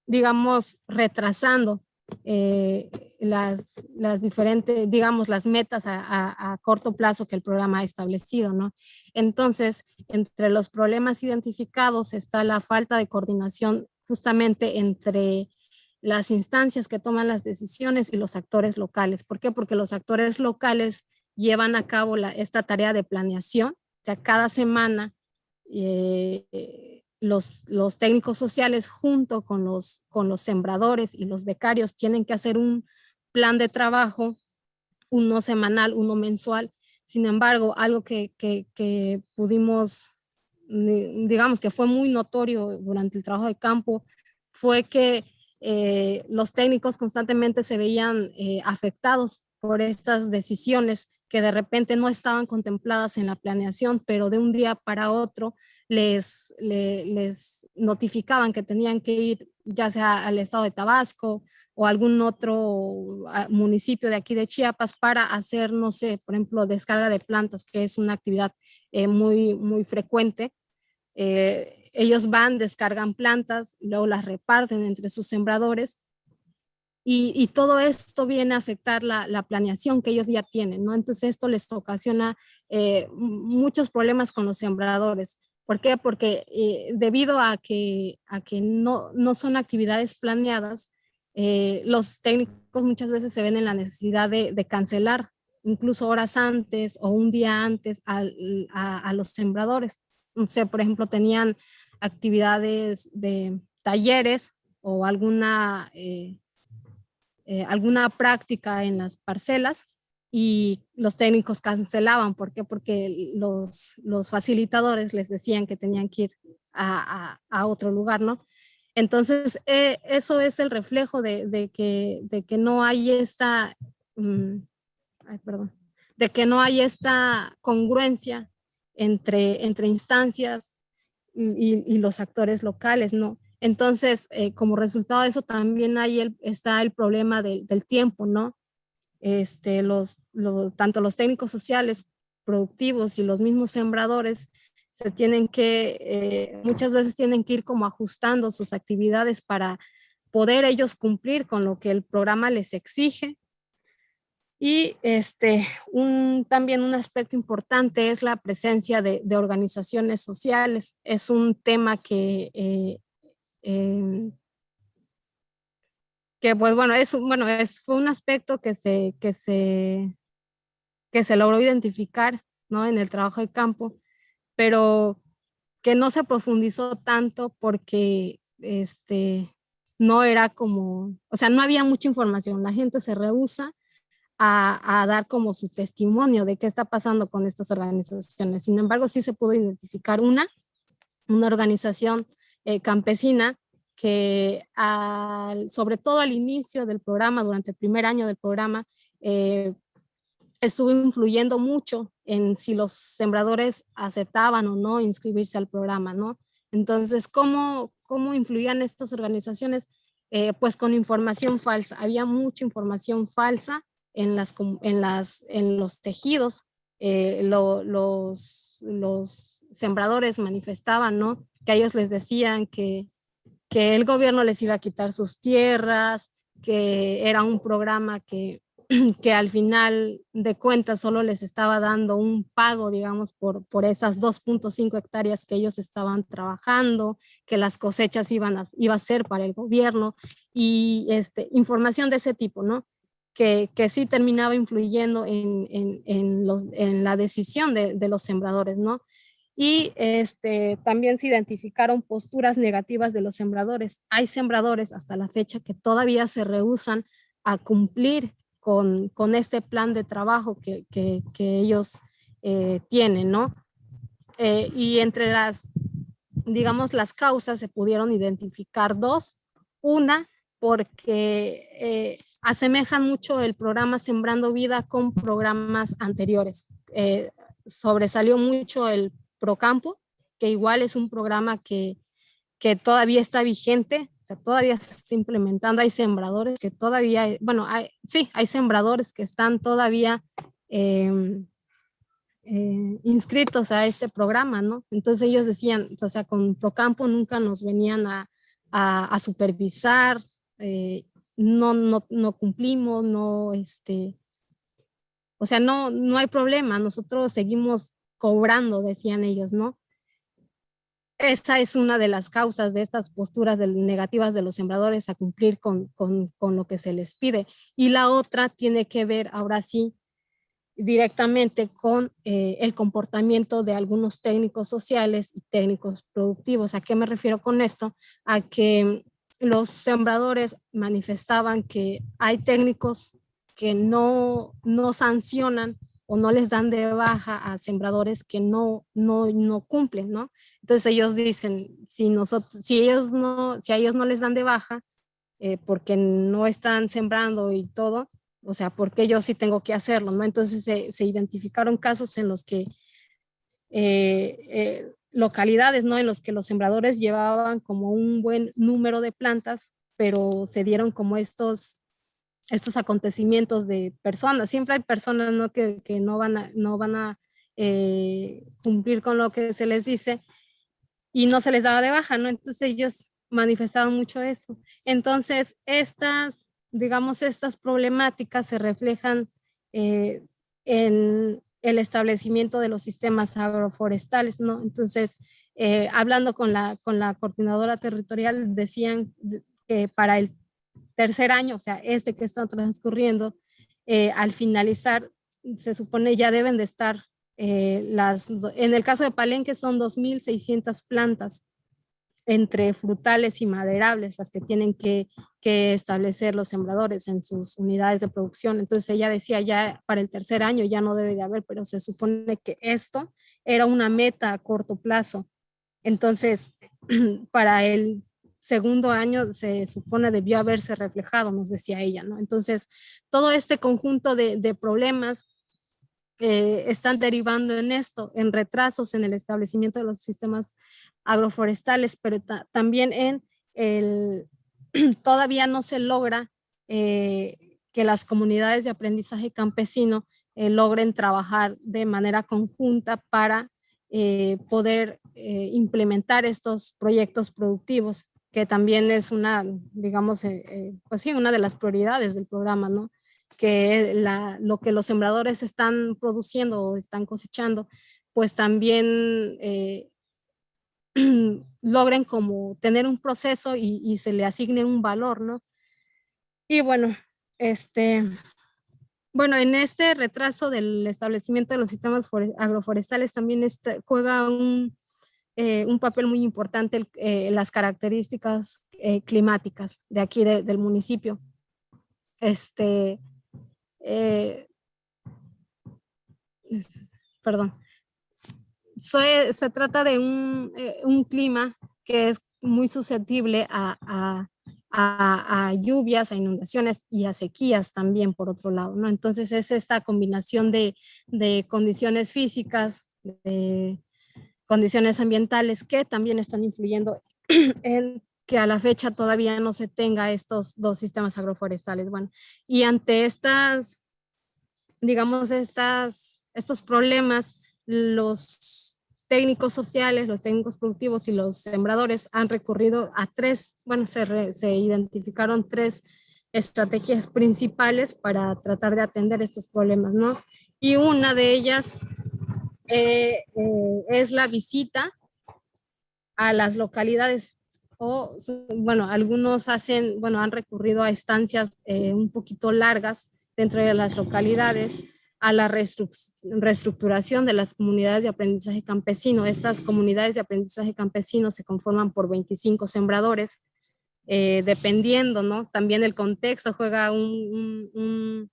digamos, retrasando las diferentes, digamos, las metas a corto plazo que el programa ha establecido, ¿no? Entonces, entre los problemas identificados está la falta de coordinación justamente entre las instancias que toman las decisiones y los actores locales. ¿Por qué? Porque los actores locales llevan a cabo esta tarea de planeación. O sea, cada semana los técnicos sociales junto con los sembradores y los becarios tienen que hacer un plan de trabajo, uno semanal, uno mensual. Sin embargo, algo que pudimos, digamos que fue muy notorio durante el trabajo de campo, fue que los técnicos constantemente se veían afectados por estas decisiones que de repente no estaban contempladas en la planeación, pero de un día para otro les notificaban que tenían que ir ya sea al estado de Tabasco o algún otro municipio de aquí de Chiapas para hacer, no sé, por ejemplo, descarga de plantas, que es una actividad muy frecuente. Ellos van, descargan plantas, luego las reparten entre sus sembradores y todo esto viene a afectar la planeación que ellos ya tienen, ¿no? Entonces esto les ocasiona muchos problemas con los sembradores. ¿Por qué? Porque debido a que no son actividades planeadas, los técnicos muchas veces se ven en la necesidad de cancelar incluso horas antes o un día antes a los sembradores. O sea, por ejemplo, tenían actividades de talleres o alguna práctica en las parcelas y los técnicos cancelaban. ¿Por qué? Porque los facilitadores les decían que tenían que ir a otro lugar, ¿no? Entonces, eso es el reflejo de que no hay esta, de que no hay esta congruencia entre instancias y los actores locales, ¿no? Entonces, como resultado de eso, también está el problema del tiempo, ¿no? Tanto los técnicos sociales productivos y los mismos sembradores muchas veces tienen que ir como ajustando sus actividades para poder ellos cumplir con lo que el programa les exige. Y también un aspecto importante es la presencia de organizaciones sociales. Es un tema que pues bueno, fue un aspecto que se logró identificar, ¿no? En el trabajo de campo, pero que no se profundizó tanto porque no era como, o sea, no había mucha información. La gente se rehúsa a dar como su testimonio de qué está pasando con estas organizaciones. Sin embargo, sí se pudo identificar una organización campesina que sobre todo al inicio del programa, durante el primer año del programa, estuvo influyendo mucho en si los sembradores aceptaban o no inscribirse al programa, ¿no? Entonces, ¿cómo influían estas organizaciones? Pues con información falsa. Había mucha información falsa en los tejidos. Los sembradores manifestaban, ¿no? Que a ellos les decían que el gobierno les iba a quitar sus tierras, que era un programa que al final de cuentas solo les estaba dando un pago, digamos, por esas 2.5 hectáreas que ellos estaban trabajando, que las cosechas iba a ser para el gobierno y información de ese tipo, ¿no? Que sí terminaba influyendo en la decisión de los sembradores, ¿no? Y también se identificaron posturas negativas de los sembradores. Hay sembradores hasta la fecha que todavía se rehúsan a cumplir con este plan de trabajo que ellos tienen, ¿no? Y entre digamos, las causas se pudieron identificar dos. Una, porque asemejan mucho el programa Sembrando Vida con programas anteriores. Sobresalió mucho el Procampo, que igual es un programa que todavía está vigente, o sea, todavía se está implementando. Hay sembradores que todavía, bueno, hay sembradores que están todavía inscritos a este programa, ¿no? Entonces ellos decían, o sea, con Procampo nunca nos venían a supervisar no cumplimos, o sea, no hay problema, nosotros seguimos cobrando, decían ellos, ¿no? Esa es una de las causas de estas posturas negativas de los sembradores a cumplir con lo que se les pide. Y la otra tiene que ver, ahora sí, directamente con el comportamiento de algunos técnicos sociales y técnicos productivos. ¿A qué me refiero con esto? A que los sembradores manifestaban que hay técnicos que no sancionan o no les dan de baja a sembradores que no cumplen, ¿no? Entonces ellos dicen, si a ellos no les dan de baja porque no están sembrando y todo, o sea, porque yo sí tengo que hacerlo, ¿no? Entonces se identificaron casos en los que localidades, ¿no? En los que los sembradores llevaban como un buen número de plantas, pero se dieron como estos acontecimientos de personas. Siempre hay personas, ¿no? Que no van a cumplir con lo que se les dice y no se les daba de baja, ¿no? Entonces ellos manifestaban mucho eso. Entonces digamos, estas problemáticas se reflejan en el establecimiento de los sistemas agroforestales, ¿no? Entonces, hablando con la coordinadora territorial, decían que para el tercer año, o sea, que está transcurriendo, al finalizar, se supone ya deben de estar en el caso de Palenque son 2.600 plantas entre frutales y maderables, las que tienen que establecer los sembradores en sus unidades de producción. Entonces ella decía, ya para el tercer año ya no debe de haber, pero se supone que esto era una meta a corto plazo. Entonces, para el segundo año se supone debió haberse reflejado, nos decía ella, ¿no? Entonces, todo este conjunto de problemas están derivando en esto, en retrasos en el establecimiento de los sistemas agroforestales, pero también todavía no se logra que las comunidades de aprendizaje campesino logren trabajar de manera conjunta para poder implementar estos proyectos productivos, que también es digamos, pues sí, una de las prioridades del programa, ¿no? Que lo que los sembradores están produciendo o están cosechando, pues también logren como tener un proceso y se le asigne un valor, ¿no? Y bueno, bueno, en este retraso del establecimiento de los sistemas agroforestales también juega un papel muy importante las características climáticas de aquí del municipio. Eh, perdón. Se trata de un clima que es muy susceptible a lluvias, a inundaciones y a sequías también, por otro lado, ¿no? Entonces es esta combinación de condiciones físicas, de condiciones ambientales que también están influyendo en que a la fecha todavía no se tenga estos dos sistemas agroforestales. Bueno, y ante digamos, estos problemas, los técnicos sociales, los técnicos productivos y los sembradores han recurrido a se identificaron tres estrategias principales para tratar de atender estos problemas, ¿no? Y una de ellas es la visita a las localidades bueno, algunos han recurrido a estancias un poquito largas dentro de las localidades, a la reestructuración de las comunidades de aprendizaje campesino. Estas comunidades de aprendizaje campesino se conforman por 25 sembradores, dependiendo, ¿no? También el contexto juega un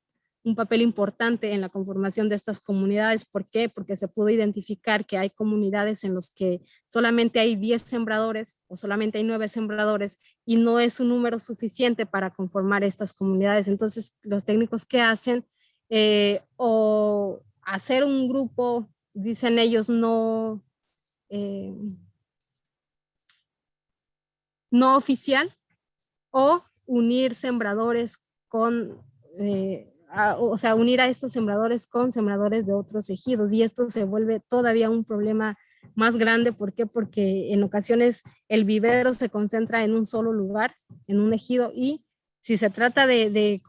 papel importante en la conformación de estas comunidades. ¿Por qué? Porque se pudo identificar que hay comunidades en las que solamente hay 10 sembradores o solamente hay 9 sembradores y no es un número suficiente para conformar estas comunidades. Entonces, los técnicos que hacen o hacer un grupo, dicen ellos, no oficial, o unir sembradores o sea, unir a estos sembradores con sembradores de otros ejidos, y esto se vuelve todavía un problema más grande. ¿Por qué? Porque en ocasiones el vivero se concentra en un solo lugar, en un ejido, y si se trata de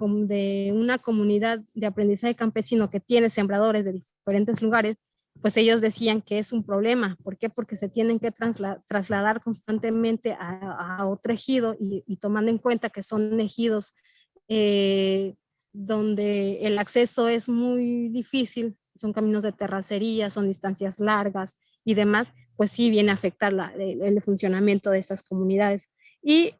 una comunidad de aprendizaje campesino que tiene sembradores de diferentes lugares, pues ellos decían que es un problema. ¿Por qué? Porque se tienen que trasladar constantemente a otro ejido y tomando en cuenta que son ejidos donde el acceso es muy difícil, son caminos de terracería, son distancias largas y demás, pues sí viene a afectar el funcionamiento de estas comunidades. Y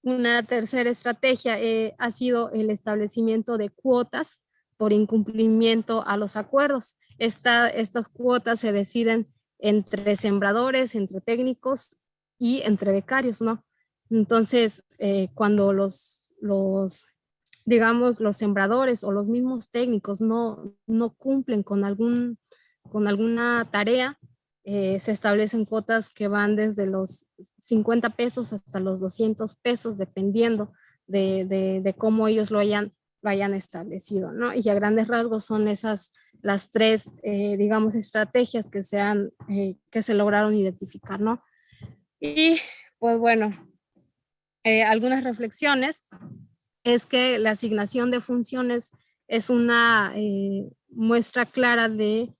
una tercera estrategia ha sido el establecimiento de cuotas por incumplimiento a los acuerdos. Estas cuotas se deciden entre sembradores, entre técnicos y entre becarios, ¿no? Entonces, cuando digamos, los sembradores o los mismos técnicos no cumplen con alguna tarea, se establecen cuotas que van desde los 50 pesos hasta los 200 pesos, dependiendo de cómo ellos lo hayan establecido, ¿no? Y a grandes rasgos son esas las tres, digamos, estrategias que se lograron identificar, ¿no? Y pues bueno, algunas reflexiones es que la asignación de funciones es una muestra clara de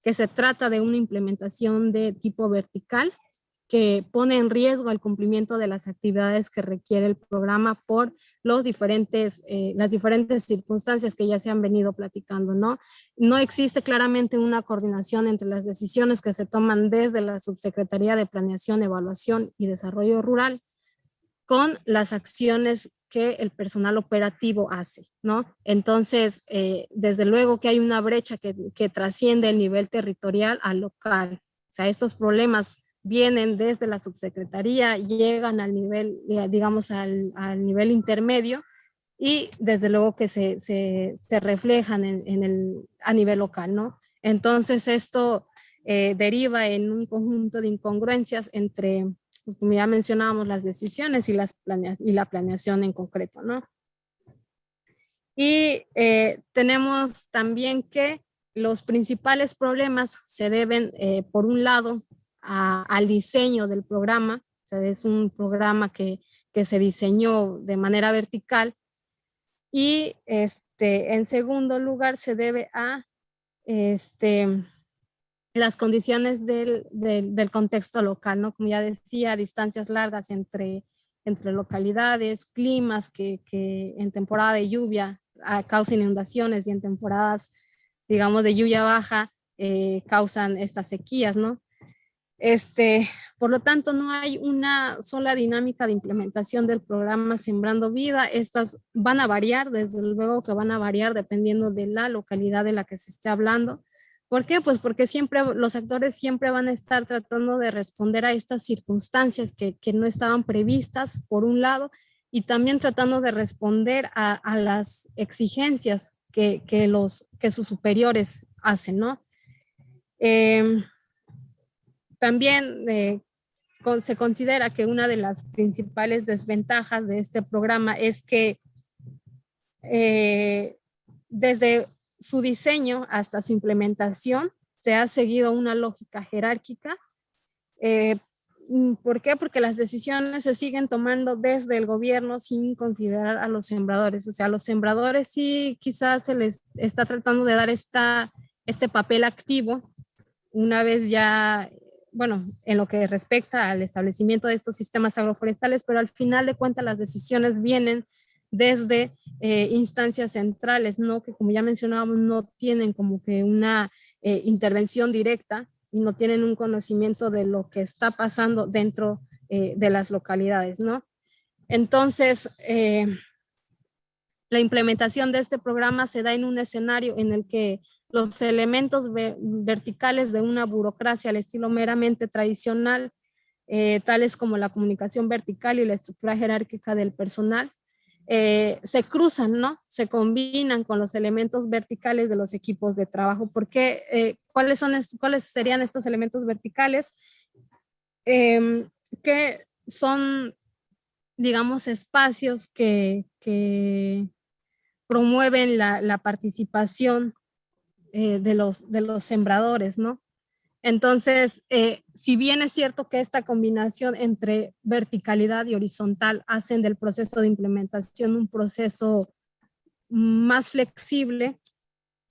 que se trata de una implementación de tipo vertical que pone en riesgo el cumplimiento de las actividades que requiere el programa por las diferentes circunstancias que ya se han venido platicando, ¿no? No existe claramente una coordinación entre las decisiones que se toman desde la Subsecretaría de Planeación, Evaluación y Desarrollo Rural con las acciones que el personal operativo hace, ¿no? Entonces, desde luego que hay una brecha que trasciende el nivel territorial al local. O sea, estos problemas vienen desde la subsecretaría, llegan al nivel, digamos, al nivel intermedio y desde luego que se reflejan a nivel local, ¿no? Entonces, esto deriva en un conjunto de incongruencias entre, pues como ya mencionábamos, las decisiones y la planeación en concreto, ¿no? Y tenemos también que los principales problemas se deben, por un lado, al diseño del programa. O sea, es un programa que se diseñó de manera vertical. Y en segundo lugar, se debe a las condiciones del contexto local, ¿no? Como ya decía, distancias largas entre localidades, climas que en temporada de lluvia causan inundaciones y en temporadas, digamos, de lluvia baja causan estas sequías, ¿no? Por lo tanto, no hay una sola dinámica de implementación del programa Sembrando Vida. Estas van a variar, desde luego que van a variar dependiendo de la localidad de la que se esté hablando. ¿Por qué? Pues porque siempre los actores siempre van a estar tratando de responder a estas circunstancias que no estaban previstas, por un lado, y también tratando de responder a las exigencias que sus superiores hacen, ¿no? También se considera que una de las principales desventajas de este programa es que desde su diseño hasta su implementación se ha seguido una lógica jerárquica. ¿Por qué? Porque las decisiones se siguen tomando desde el gobierno sin considerar a los sembradores. O sea, a los sembradores sí quizás se les está tratando de dar este papel activo una vez ya, bueno, en lo que respecta al establecimiento de estos sistemas agroforestales, pero al final de cuentas las decisiones vienen desde instancias centrales, ¿no? Que como ya mencionábamos, no tienen como que una intervención directa y no tienen un conocimiento de lo que está pasando dentro de las localidades, ¿no? Entonces, la implementación de este programa se da en un escenario en el que los elementos verticales de una burocracia al estilo meramente tradicional, tales como la comunicación vertical y la estructura jerárquica del personal, se cruzan, ¿no? Se combinan con los elementos verticales de los equipos de trabajo. ¿Por qué? ¿Cuáles serían estos elementos verticales? Que son, digamos, espacios que promueven la participación de los sembradores, ¿no? Entonces, si bien es cierto que esta combinación entre verticalidad y horizontal hacen del proceso de implementación un proceso más flexible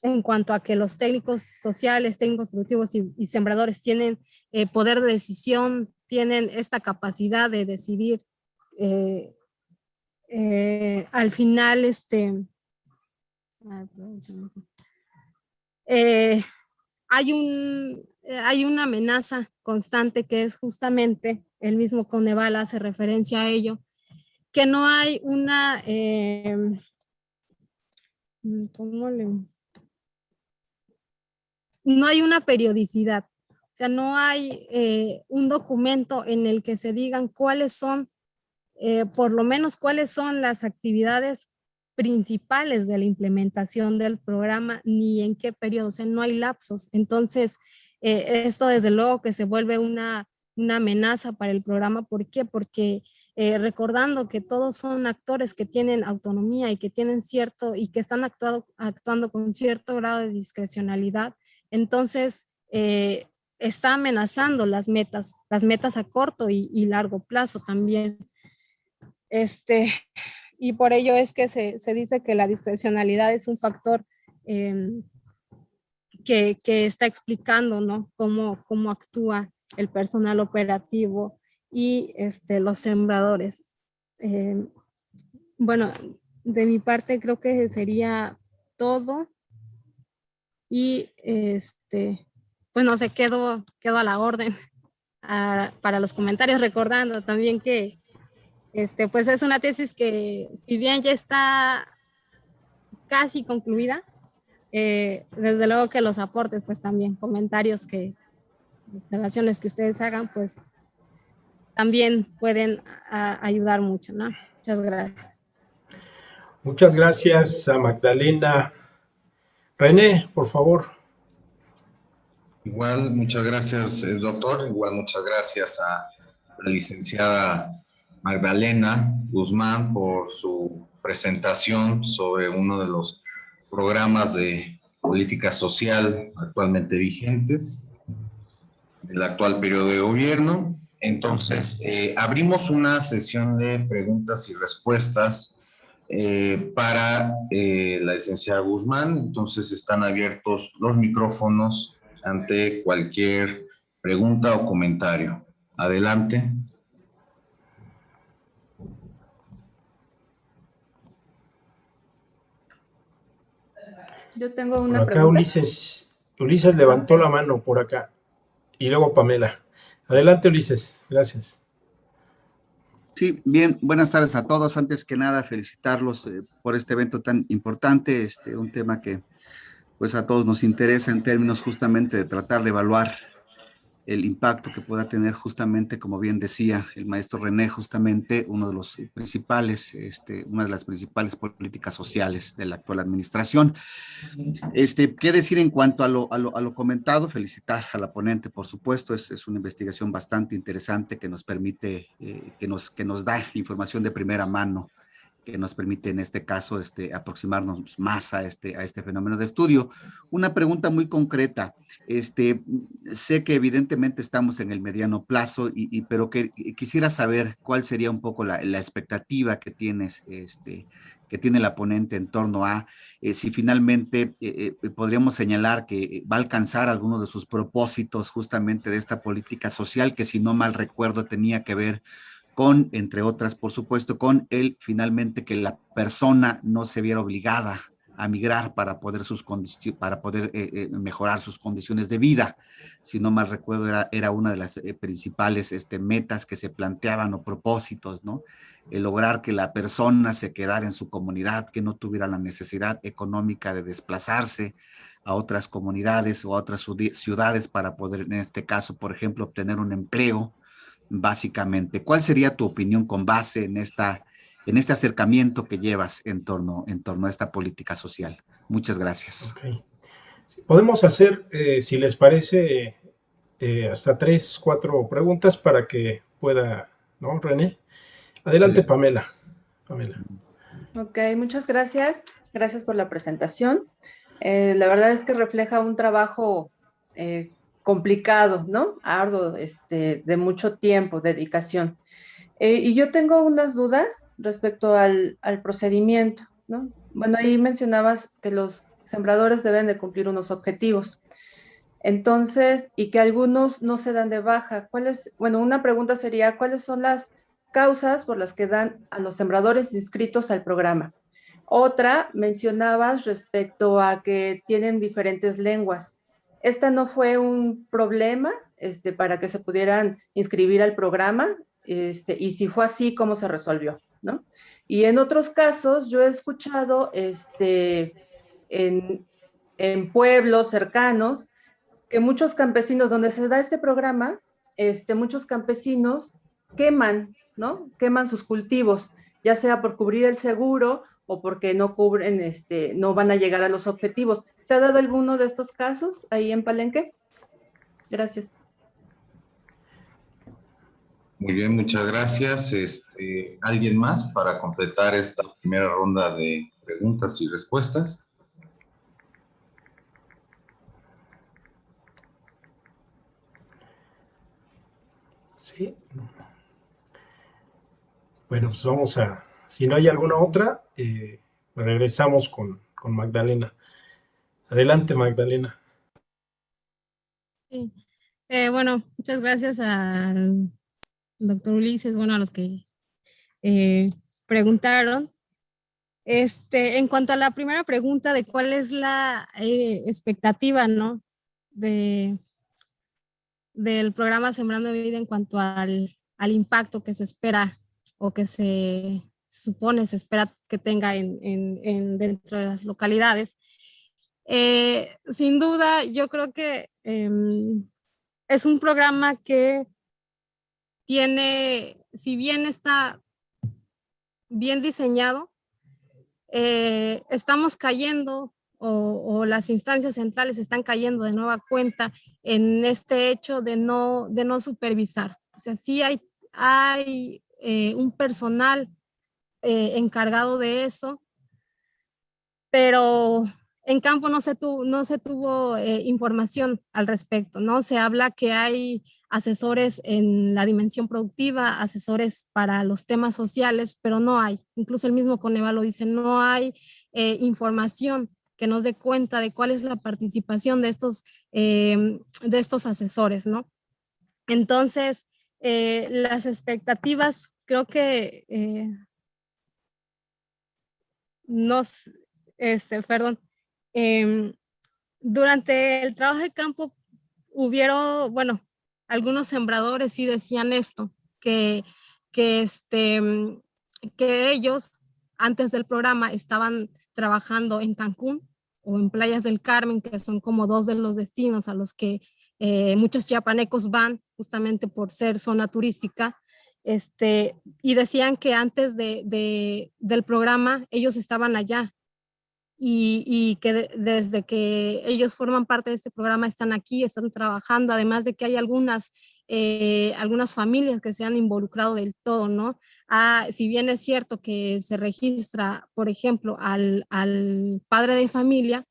en cuanto a que los técnicos sociales, técnicos productivos y sembradores tienen poder de decisión, tienen esta capacidad de decidir al final, hay una amenaza constante que es justamente, el mismo Coneval hace referencia a ello, que no hay una, no hay una periodicidad, o sea, no hay un documento en el que se digan cuáles son, por lo menos cuáles son las actividades principales de la implementación del programa, ni en qué periodo, o sea, no hay lapsos. Entonces, esto desde luego que se vuelve una amenaza para el programa. ¿Por qué? Porque recordando que todos son actores que tienen autonomía y que tienen cierto, y que están actuando con cierto grado de discrecionalidad, entonces está amenazando las metas a corto y largo plazo también. Y por ello es que se dice que la discrecionalidad es un factor que está explicando, ¿no? Cómo actúa el personal operativo y los sembradores. Bueno, de mi parte creo que sería todo y pues no sé, quedo a la orden para los comentarios, recordando también que pues es una tesis que, si bien ya está casi concluida, desde luego que los aportes, pues también comentarios observaciones que ustedes hagan, pues también pueden ayudar mucho, ¿no? Muchas gracias. Muchas gracias a Magdalena. René, por favor. Igual, muchas gracias, doctor. Igual, muchas gracias a la licenciada Magdalena Guzmán por su presentación sobre uno de los programas de política social actualmente vigentes del actual periodo de gobierno. Entonces, abrimos una sesión de preguntas y respuestas para la licenciada Guzmán. Entonces, están abiertos los micrófonos ante cualquier pregunta o comentario. Adelante. Yo tengo una por acá pregunta. Ulises levantó la mano por acá y luego Pamela. Adelante, Ulises. Gracias. Sí, bien, buenas tardes a todos. Antes que nada, felicitarlos por este evento tan importante, un tema que pues a todos nos interesa en términos justamente de tratar de evaluar el impacto que pueda tener justamente, como bien decía el maestro René, justamente uno de los principales, una de las principales políticas sociales de la actual administración. ¿Qué decir en cuanto a lo comentado? Felicitar a la ponente, por supuesto, es una investigación bastante interesante que nos permite, que nos da información de primera mano, que nos permite en este caso aproximarnos más a este fenómeno de estudio. Una pregunta muy concreta. Sé que evidentemente estamos en el mediano plazo, pero que quisiera saber cuál sería un poco la expectativa que tienes, que tiene la ponente en torno a si finalmente podríamos señalar que va a alcanzar algunos de sus propósitos justamente de esta política social, que si no mal recuerdo tenía que ver con, entre otras, por supuesto, con el finalmente que la persona no se viera obligada a migrar para poder, mejorar sus condiciones de vida. Si no mal recuerdo, era una de las principales metas que se planteaban o propósitos, ¿no? El lograr que la persona se quedara en su comunidad, que no tuviera la necesidad económica de desplazarse a otras comunidades o a otras ciudades para poder, en este caso, por ejemplo, obtener un empleo, básicamente. ¿Cuál sería tu opinión con base en este acercamiento que llevas en torno a esta política social? Muchas gracias. Okay. Podemos hacer, si les parece, hasta 3, 4 preguntas para que pueda, ¿no, René? Adelante, Pamela. Ok, muchas gracias. Gracias por la presentación. La verdad es que refleja un trabajo complicado, ¿no? Arduo, de mucho tiempo, dedicación. Y yo tengo unas dudas respecto al procedimiento, ¿no? Bueno, ahí mencionabas que los sembradores deben de cumplir unos objetivos. Entonces, y que algunos no se dan de baja. Bueno, una pregunta sería, ¿cuáles son las causas por las que dan a los sembradores inscritos al programa? Otra, mencionabas respecto a que tienen diferentes lenguas. ¿Esta no fue un problema para que se pudieran inscribir al programa? Y si fue así, ¿cómo se resolvió? ¿No? Y en otros casos, yo he escuchado en pueblos cercanos que muchos campesinos, donde se da este programa, muchos campesinos queman, ¿no? Queman sus cultivos, ya sea por cubrir el seguro o porque no cubren, no van a llegar a los objetivos. ¿Se ha dado alguno de estos casos ahí en Palenque? Gracias. Muy bien, muchas gracias. ¿Alguien más para completar esta primera ronda de preguntas y respuestas? Sí. Bueno, pues vamos si no hay alguna otra, regresamos con Magdalena. Adelante, Magdalena. Sí. Bueno, muchas gracias al doctor Ulises, bueno, a los que preguntaron. En cuanto a la primera pregunta de cuál es la expectativa, ¿no? Del programa Sembrando Vida en cuanto al impacto que se espera o que se supone, se espera que tenga dentro de las localidades. Sin duda, yo creo que es un programa que tiene, si bien está bien diseñado, estamos cayendo o las instancias centrales están cayendo de nueva cuenta en este hecho de no supervisar. O sea, sí hay un personal encargado de eso, pero en campo no se tuvo información al respecto, ¿no? Se habla que hay asesores en la dimensión productiva, asesores para los temas sociales, pero no hay. Incluso el mismo Coneval lo dice, no hay información que nos dé cuenta de cuál es la participación de estos asesores, ¿no? Entonces, las expectativas, creo que perdón, durante el trabajo de campo hubieron, bueno, algunos sembradores sí decían esto, que ellos antes del programa estaban trabajando en Cancún o en Playas del Carmen, que son como dos de los destinos a los que muchos chiapanecos van justamente por ser zona turística. Y decían que antes del programa ellos estaban allá y que desde que ellos forman parte de este programa están aquí, están trabajando, además de que hay algunas familias que se han involucrado del todo, ¿no? Si bien es cierto que se registra, por ejemplo, al padre de familia,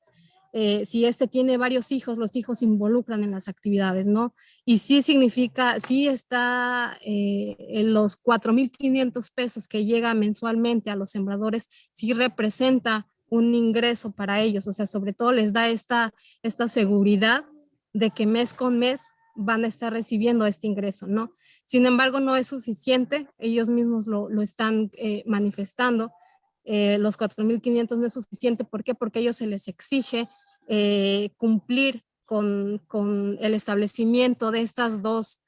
si tiene varios hijos, los hijos se involucran en las actividades, ¿no? Y sí significa, sí está en los 4,500 pesos que llega mensualmente a los sembradores, sí representa un ingreso para ellos, o sea, sobre todo les da esta seguridad de que mes con mes van a estar recibiendo este ingreso, ¿no? Sin embargo, no es suficiente, ellos mismos lo están manifestando, los 4,500 no es suficiente, ¿por qué? Porque a ellos se les exige cumplir con el establecimiento de estos dos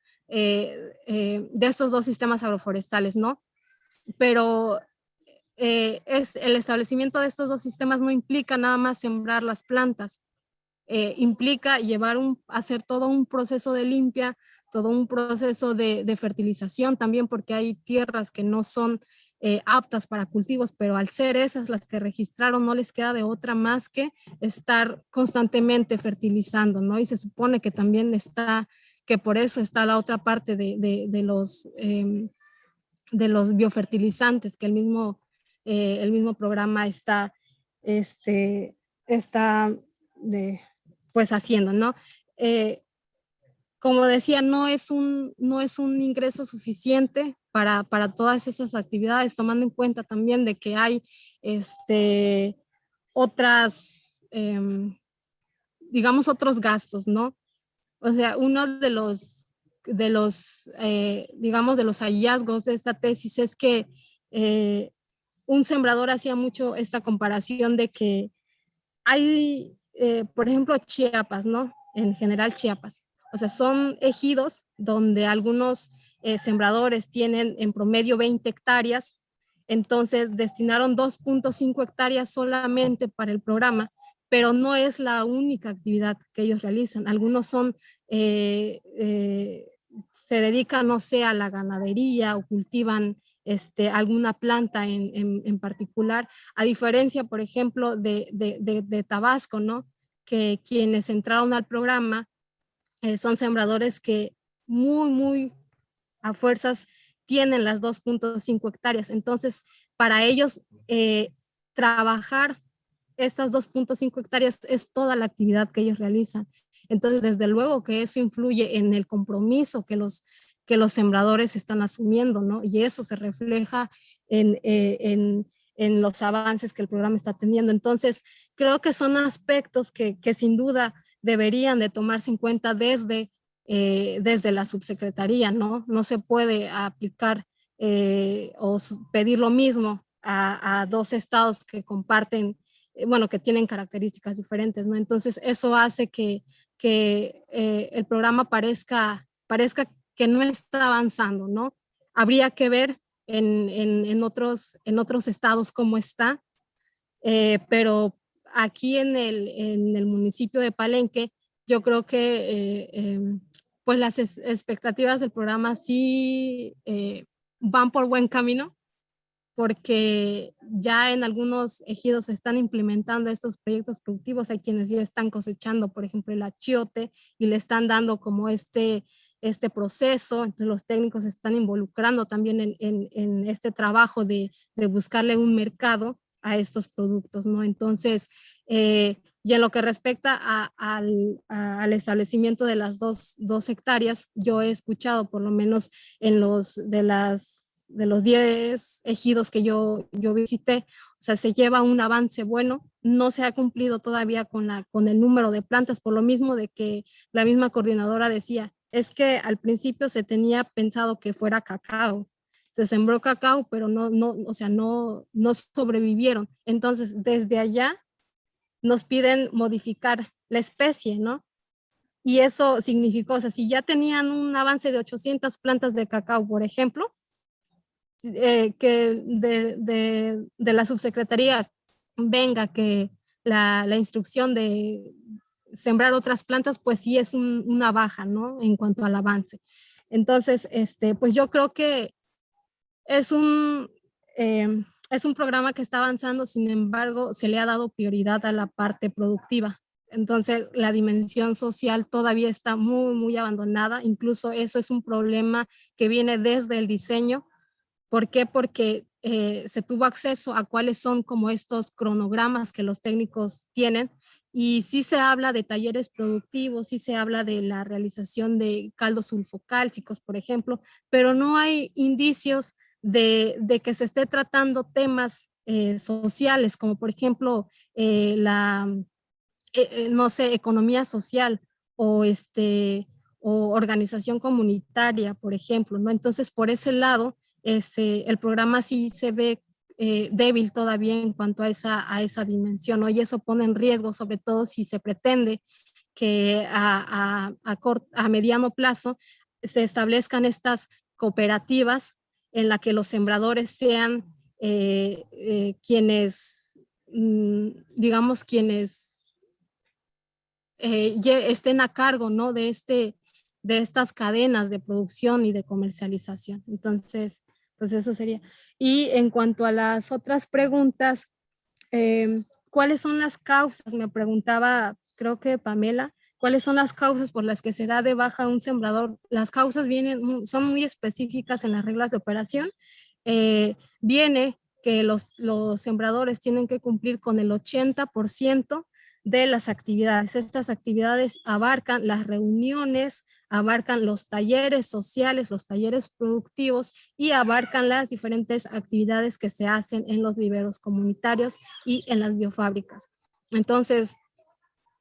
sistemas agroforestales, ¿no? Pero el establecimiento de estos dos sistemas no implica nada más sembrar las plantas, implica hacer todo un proceso de limpia, todo un proceso de fertilización también, porque hay tierras que no son aptas para cultivos, pero al ser esas las que registraron, no les queda de otra más que estar constantemente fertilizando, ¿no? Y se supone que también que por eso está la otra parte de los biofertilizantes que el mismo programa está pues haciendo, ¿no? como decía, no es un ingreso suficiente para todas esas actividades, tomando en cuenta también de que hay otras, digamos, otros gastos, ¿no? O sea, uno de los digamos, de los hallazgos de esta tesis es que un sembrador hacía mucho esta comparación de que hay, por ejemplo, Chiapas, ¿no? En general Chiapas. O sea, son ejidos donde algunos sembradores tienen en promedio 20 hectáreas, entonces destinaron 2.5 hectáreas solamente para el programa, pero no es la única actividad que ellos realizan. Algunos son, se dedican, no sé, a la ganadería o cultivan alguna planta en particular, a diferencia, por ejemplo, de Tabasco, ¿no? Que quienes entraron al programa son sembradores que muy a fuerzas tienen las 2.5 hectáreas. Entonces, para ellos, trabajar estas 2.5 hectáreas es toda la actividad que ellos realizan. Entonces, desde luego que eso influye en el compromiso que los sembradores están asumiendo, ¿no? Y eso se refleja en los avances que el programa está teniendo. Entonces, creo que son aspectos que sin duda deberían de tomarse en cuenta desde la subsecretaría, ¿no? No se puede aplicar o pedir lo mismo a dos estados que comparten, bueno, que tienen características diferentes, ¿no? Entonces, eso hace que el programa parezca que no está avanzando, ¿no? Habría que ver en otros estados cómo está, pero aquí en el municipio de Palenque, yo creo que pues las expectativas del programa sí van por buen camino, porque ya en algunos ejidos se están implementando estos proyectos productivos. Hay quienes ya están cosechando, por ejemplo, el achiote y le están dando como este proceso. Entonces los técnicos se están involucrando también en este trabajo de buscarle un mercado a estos productos, ¿no? Entonces, y en lo que respecta al establecimiento de las dos hectáreas, yo he escuchado por lo menos en de los 10 ejidos que yo visité, o sea, se lleva un avance bueno, no se ha cumplido todavía con el número de plantas, por lo mismo de que la misma coordinadora decía, es que al principio se tenía pensado que fuera cacao, se sembró cacao, pero o sea, no sobrevivieron. Entonces, desde allá nos piden modificar la especie, ¿no? Y eso significó, o sea, si ya tenían un avance de 800 plantas de cacao, por ejemplo, que de la subsecretaría venga que la instrucción de sembrar otras plantas, pues sí es una baja, ¿no? En cuanto al avance. Entonces, pues yo creo que es un programa que está avanzando, sin embargo, se le ha dado prioridad a la parte productiva. Entonces, la dimensión social todavía está muy abandonada. Incluso eso es un problema que viene desde el diseño. ¿Por qué? Porque se tuvo acceso a cuáles son como estos cronogramas que los técnicos tienen, y sí se habla de talleres productivos, sí se habla de la realización de caldos sulfocálcicos, por ejemplo, pero no hay indicios de que se esté tratando temas sociales, como por ejemplo no sé, economía social o o organización comunitaria, por ejemplo, ¿no? Entonces, por ese lado, el programa sí se ve débil todavía en cuanto a esa dimensión, ¿no? Y eso pone en riesgo, sobre todo si se pretende que a mediano plazo se establezcan estas cooperativas en la que los sembradores sean quienes, digamos, quienes estén a cargo, ¿no? de estas cadenas de producción y de comercialización. Entonces, pues eso sería. Y en cuanto a las otras preguntas, ¿cuáles son las causas? Me preguntaba, creo que Pamela, ¿cuáles son las causas por las que se da de baja un sembrador? Las causas son muy específicas en las reglas de operación. Viene que los sembradores tienen que cumplir con el 80% de las actividades. Estas actividades abarcan las reuniones, abarcan los talleres sociales, los talleres productivos y abarcan las diferentes actividades que se hacen en los viveros comunitarios y en las biofábricas. Entonces,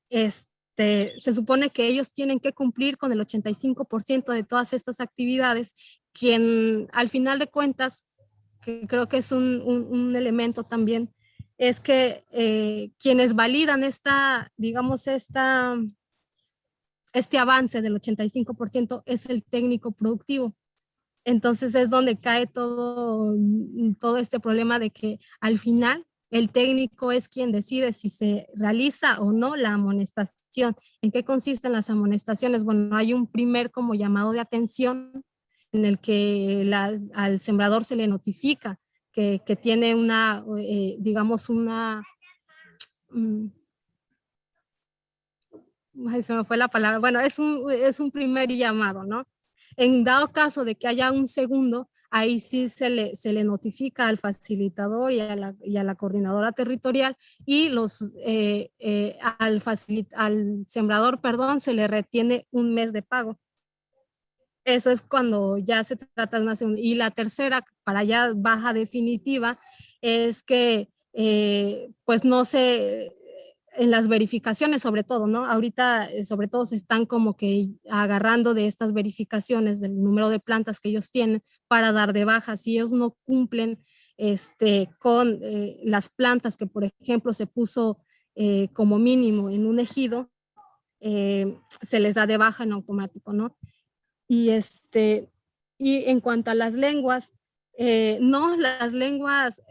se supone que ellos tienen que cumplir con el 85% de todas estas actividades, quien al final de cuentas, que creo que es un elemento también, es que quienes validan este avance del 85% es el técnico productivo. Entonces es donde cae todo este problema de que al final el técnico es quien decide si se realiza o no la amonestación. ¿En qué consisten las amonestaciones? Bueno, hay un primer como llamado de atención en el que al sembrador se le notifica que tiene digamos se me fue la palabra, bueno, es un primer llamado, ¿no? En dado caso de que haya un segundo, ahí sí se le notifica al facilitador y a la coordinadora territorial, y al sembrador, perdón, se le retiene un mes de pago. Eso es cuando ya se trata de una segunda. Y la tercera, para ya baja definitiva, es que pues no se, en las verificaciones sobre todo, ¿no? Ahorita sobre todo se están como que agarrando de estas verificaciones del número de plantas que ellos tienen para dar de baja. Si ellos no cumplen con las plantas que, por ejemplo, se puso como mínimo en un ejido, se les da de baja en automático, ¿no? Y en cuanto a las lenguas, no, las lenguas,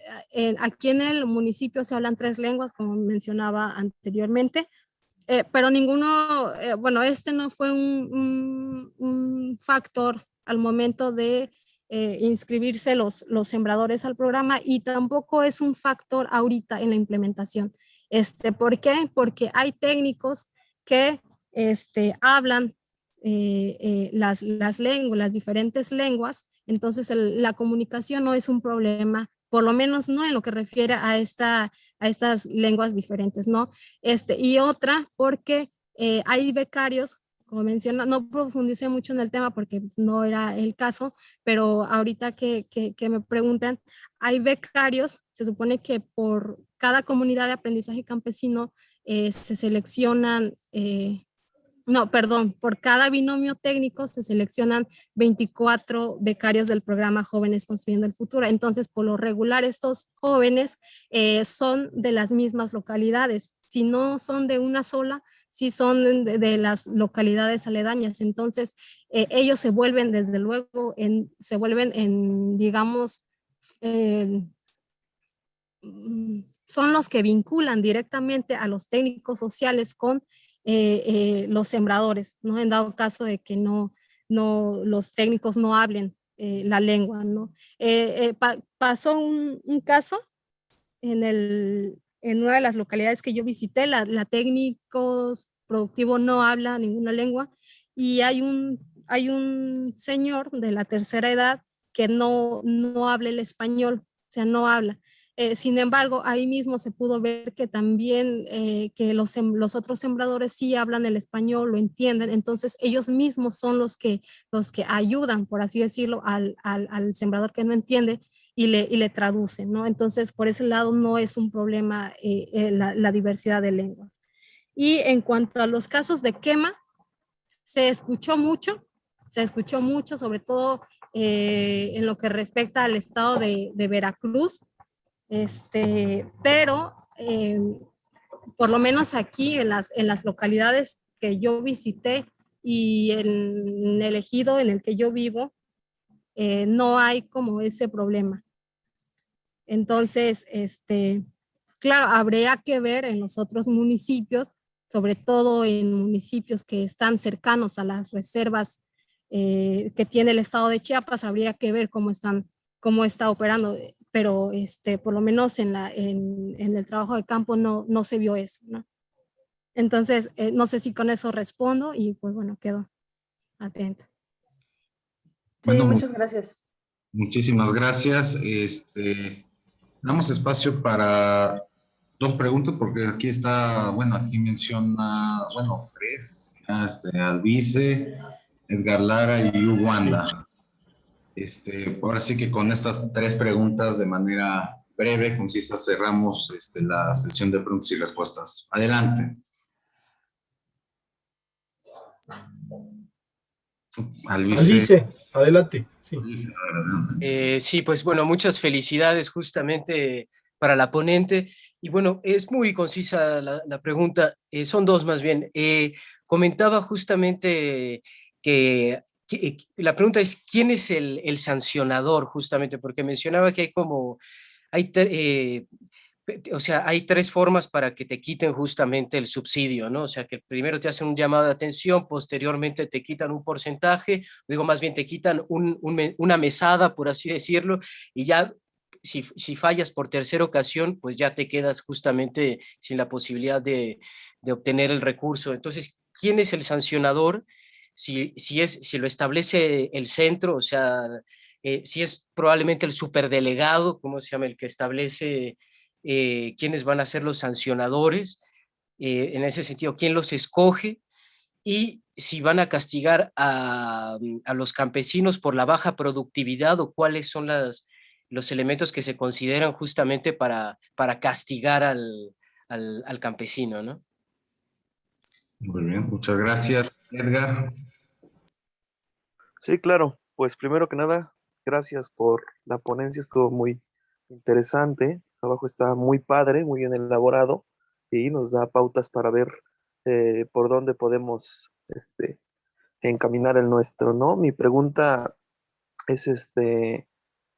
aquí en el municipio se hablan 3 lenguas, como mencionaba anteriormente, pero ninguno, bueno, no fue un factor al momento de inscribirse los sembradores al programa, y tampoco es un factor ahorita en la implementación. ¿Por qué? Porque hay técnicos que hablan las lenguas, las diferentes lenguas, entonces la comunicación no es un problema, por lo menos no en lo que refiere a estas lenguas diferentes, ¿no? Y otra, porque hay becarios, como menciona, no profundicé mucho en el tema porque no era el caso, pero ahorita que me preguntan, hay becarios, se supone que por cada comunidad de aprendizaje campesino se seleccionan no, perdón, por cada binomio técnico se seleccionan 24 becarios del programa Jóvenes Construyendo el Futuro. Entonces, por lo regular, estos jóvenes son de las mismas localidades. Si no son de una sola, sí son de las localidades aledañas. Entonces, ellos se vuelven, desde luego, digamos, son los que vinculan directamente a los técnicos sociales con los sembradores, ¿no? En dado caso de que los técnicos no hablen la lengua, ¿no? Pasó un caso en una de las localidades que yo visité, la técnicos productivo no habla ninguna lengua, y hay un señor de la tercera edad que no habla el español, o sea, no habla. Sin embargo, ahí mismo se pudo ver que también que los otros sembradores sí hablan el español, lo entienden, entonces ellos mismos son los que ayudan, por así decirlo, al sembrador que no entiende, y le traducen, ¿no? Entonces, por ese lado no es un problema la diversidad de lenguas. Y en cuanto a los casos de quema, se escuchó mucho, sobre todo en lo que respecta al estado de Veracruz, pero por lo menos aquí en las localidades que yo visité y en el ejido en el que yo vivo, no hay como ese problema. Entonces, claro, habría que ver en los otros municipios, sobre todo en municipios que están cercanos a las reservas que tiene el estado de Chiapas, habría que ver cómo está operando, pero por lo menos en el trabajo de campo no se vio eso, ¿no? Entonces, no sé si con eso respondo, y pues bueno, quedo atenta. Bueno, sí, muchas gracias. Muchísimas gracias. Damos espacio para Dos preguntas, porque aquí está, bueno, aquí menciona, bueno, tres, Albice, Edgar Lara y Uganda. Ahora sí que con estas tres preguntas de manera breve, concisa, cerramos la sesión de preguntas y respuestas. Adelante. Albice, adelante. Sí. Sí, pues bueno, muchas felicidades justamente para la ponente. Y bueno, es muy concisa la pregunta, son dos más bien. Comentaba justamente que la pregunta es, ¿quién es el sancionador justamente? Porque mencionaba que hay como, o sea, hay tres formas para que te quiten justamente el subsidio, ¿no? O sea, que primero te hacen un llamado de atención, posteriormente te quitan un porcentaje, digo, más bien te quitan una mesada, por así decirlo, y ya si fallas por tercera ocasión, pues ya te quedas justamente sin la posibilidad de obtener el recurso. Entonces, ¿quién es el sancionador? Si lo establece el centro, o sea, si es probablemente el superdelegado, ¿cómo se llama? El que establece quiénes van a ser los sancionadores, en ese sentido, quién los escoge y si van a castigar a los campesinos por la baja productividad o cuáles son los elementos que se consideran justamente para castigar al campesino, ¿no? Muy bien, muchas gracias, Edgar. Sí, claro. Pues primero que nada, gracias por la ponencia, estuvo muy interesante. El trabajo está muy padre, muy bien elaborado y nos da pautas para ver por dónde podemos encaminar el nuestro, ¿no? Mi pregunta es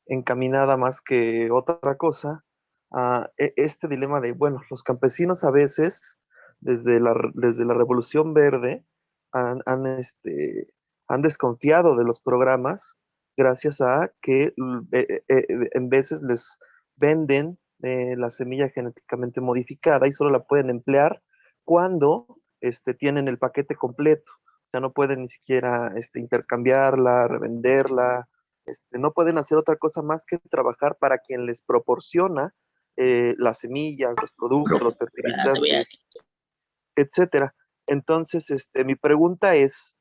encaminada más que otra cosa a este dilema de, bueno, los campesinos a veces, desde la Revolución Verde, han desconfiado de los programas gracias a que en veces les venden la semilla genéticamente modificada y solo la pueden emplear cuando tienen el paquete completo. O sea, no pueden ni siquiera intercambiarla, revenderla, no pueden hacer otra cosa más que trabajar para quien les proporciona las semillas, los productos, los fertilizantes, etcétera. Entonces, mi pregunta es,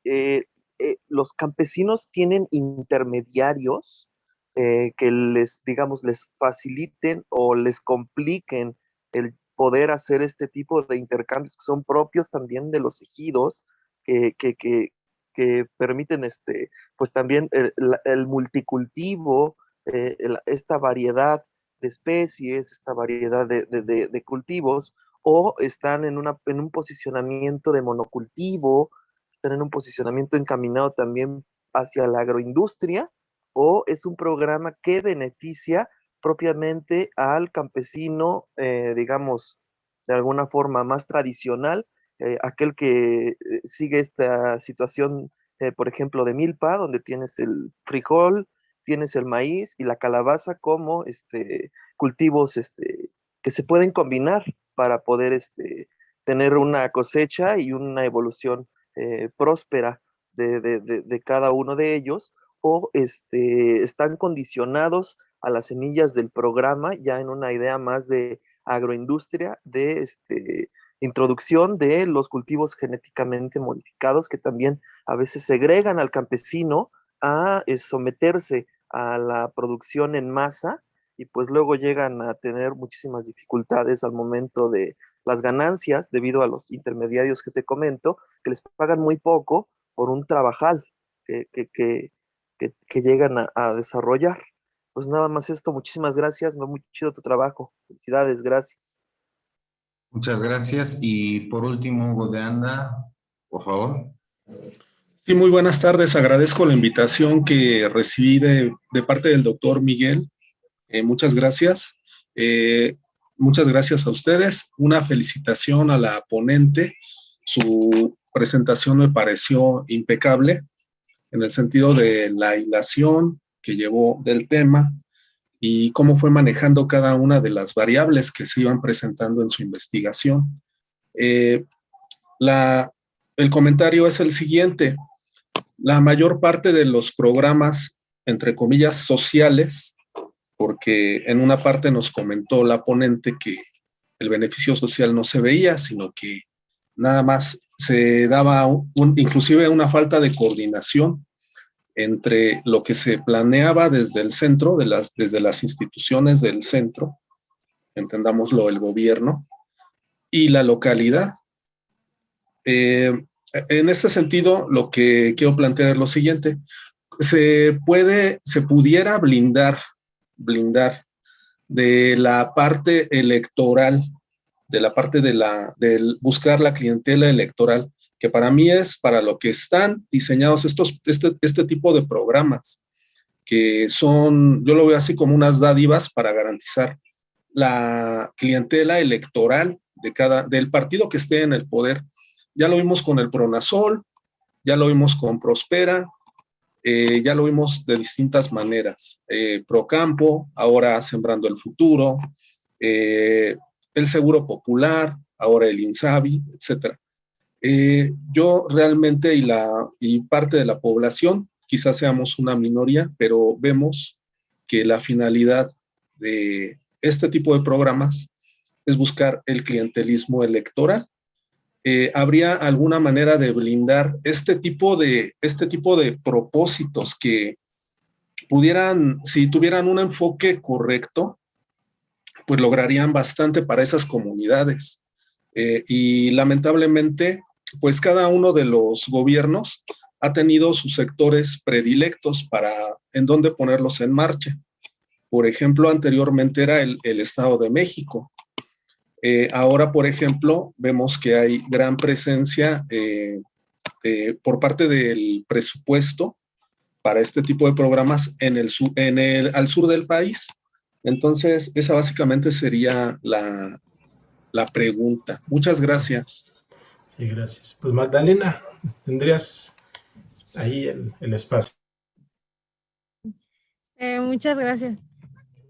¿los campesinos tienen intermediarios que digamos, les faciliten o les compliquen el poder hacer este tipo de intercambios que son propios también de los ejidos, que permiten pues también el multicultivo, esta variedad de especies, esta variedad de cultivos, o están en un posicionamiento de monocultivo, están en un posicionamiento encaminado también hacia la agroindustria, o es un programa que beneficia propiamente al campesino, digamos, de alguna forma más tradicional, aquel que sigue esta situación, por ejemplo, de milpa, donde tienes el frijol, tienes el maíz y la calabaza como cultivos que se pueden combinar para poder tener una cosecha y una evolución próspera de cada uno de ellos, o están condicionados a las semillas del programa ya en una idea más de agroindustria, de introducción de los cultivos genéticamente modificados que también a veces segregan al campesino a someterse a la producción en masa y pues luego llegan a tener muchísimas dificultades al momento de las ganancias debido a los intermediarios que te comento, que les pagan muy poco por un trabajal que llegan a desarrollar. Pues nada más esto, muchísimas gracias, muy chido tu trabajo, felicidades, gracias. Muchas gracias. Y por último, Hugo de Anda, por favor. Sí, muy buenas tardes. Agradezco la invitación que recibí de parte del doctor Miguel. Muchas gracias. Muchas gracias a ustedes. Una felicitación a la ponente. Su presentación me pareció impecable en el sentido de la hilación que llevó del tema y cómo fue manejando cada una de las variables que se iban presentando en su investigación. El comentario es el siguiente. La mayor parte de los programas, entre comillas, sociales, porque en una parte nos comentó la ponente que el beneficio social no se veía, sino que nada más se daba inclusive una falta de coordinación entre lo que se planeaba desde el centro, desde las instituciones del centro, entendámoslo, el gobierno, y la localidad. En este sentido, lo que quiero plantear es lo siguiente: se pudiera blindar de la parte electoral, de la parte del buscar la clientela electoral, que para mí es para lo que están diseñados este tipo de programas, que son, yo lo veo así como unas dádivas para garantizar la clientela electoral del partido que esté en el poder. Ya lo vimos con el Pronasol, ya lo vimos con Prospera, ya lo vimos de distintas maneras. Procampo, ahora Sembrando el Futuro, el Seguro Popular, ahora el INSABI, etc. Yo realmente y parte de la población, quizás seamos una minoría, pero vemos que la finalidad de este tipo de programas es buscar el clientelismo electoral. ¿Habría alguna manera de blindar este tipo de propósitos que pudieran, si tuvieran un enfoque correcto, pues lograrían bastante para esas comunidades? Y lamentablemente, pues cada uno de los gobiernos ha tenido sus sectores predilectos en dónde ponerlos en marcha. Por ejemplo, anteriormente era el Estado de México. Ahora, por ejemplo, vemos que hay gran presencia por parte del presupuesto para este tipo de programas al sur del país. Entonces, esa básicamente sería la pregunta. Muchas gracias. Sí, gracias. Pues Magdalena, tendrías ahí el espacio. Muchas gracias.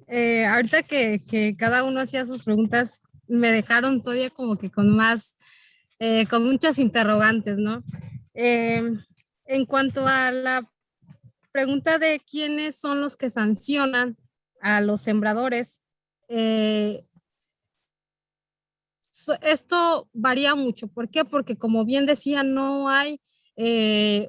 Ahorita que cada uno hacía sus preguntas, me dejaron todavía como que con muchas interrogantes, ¿no? En cuanto a la pregunta de quiénes son los que sancionan a los sembradores, esto varía mucho. ¿Por qué? Porque como bien decía, no hay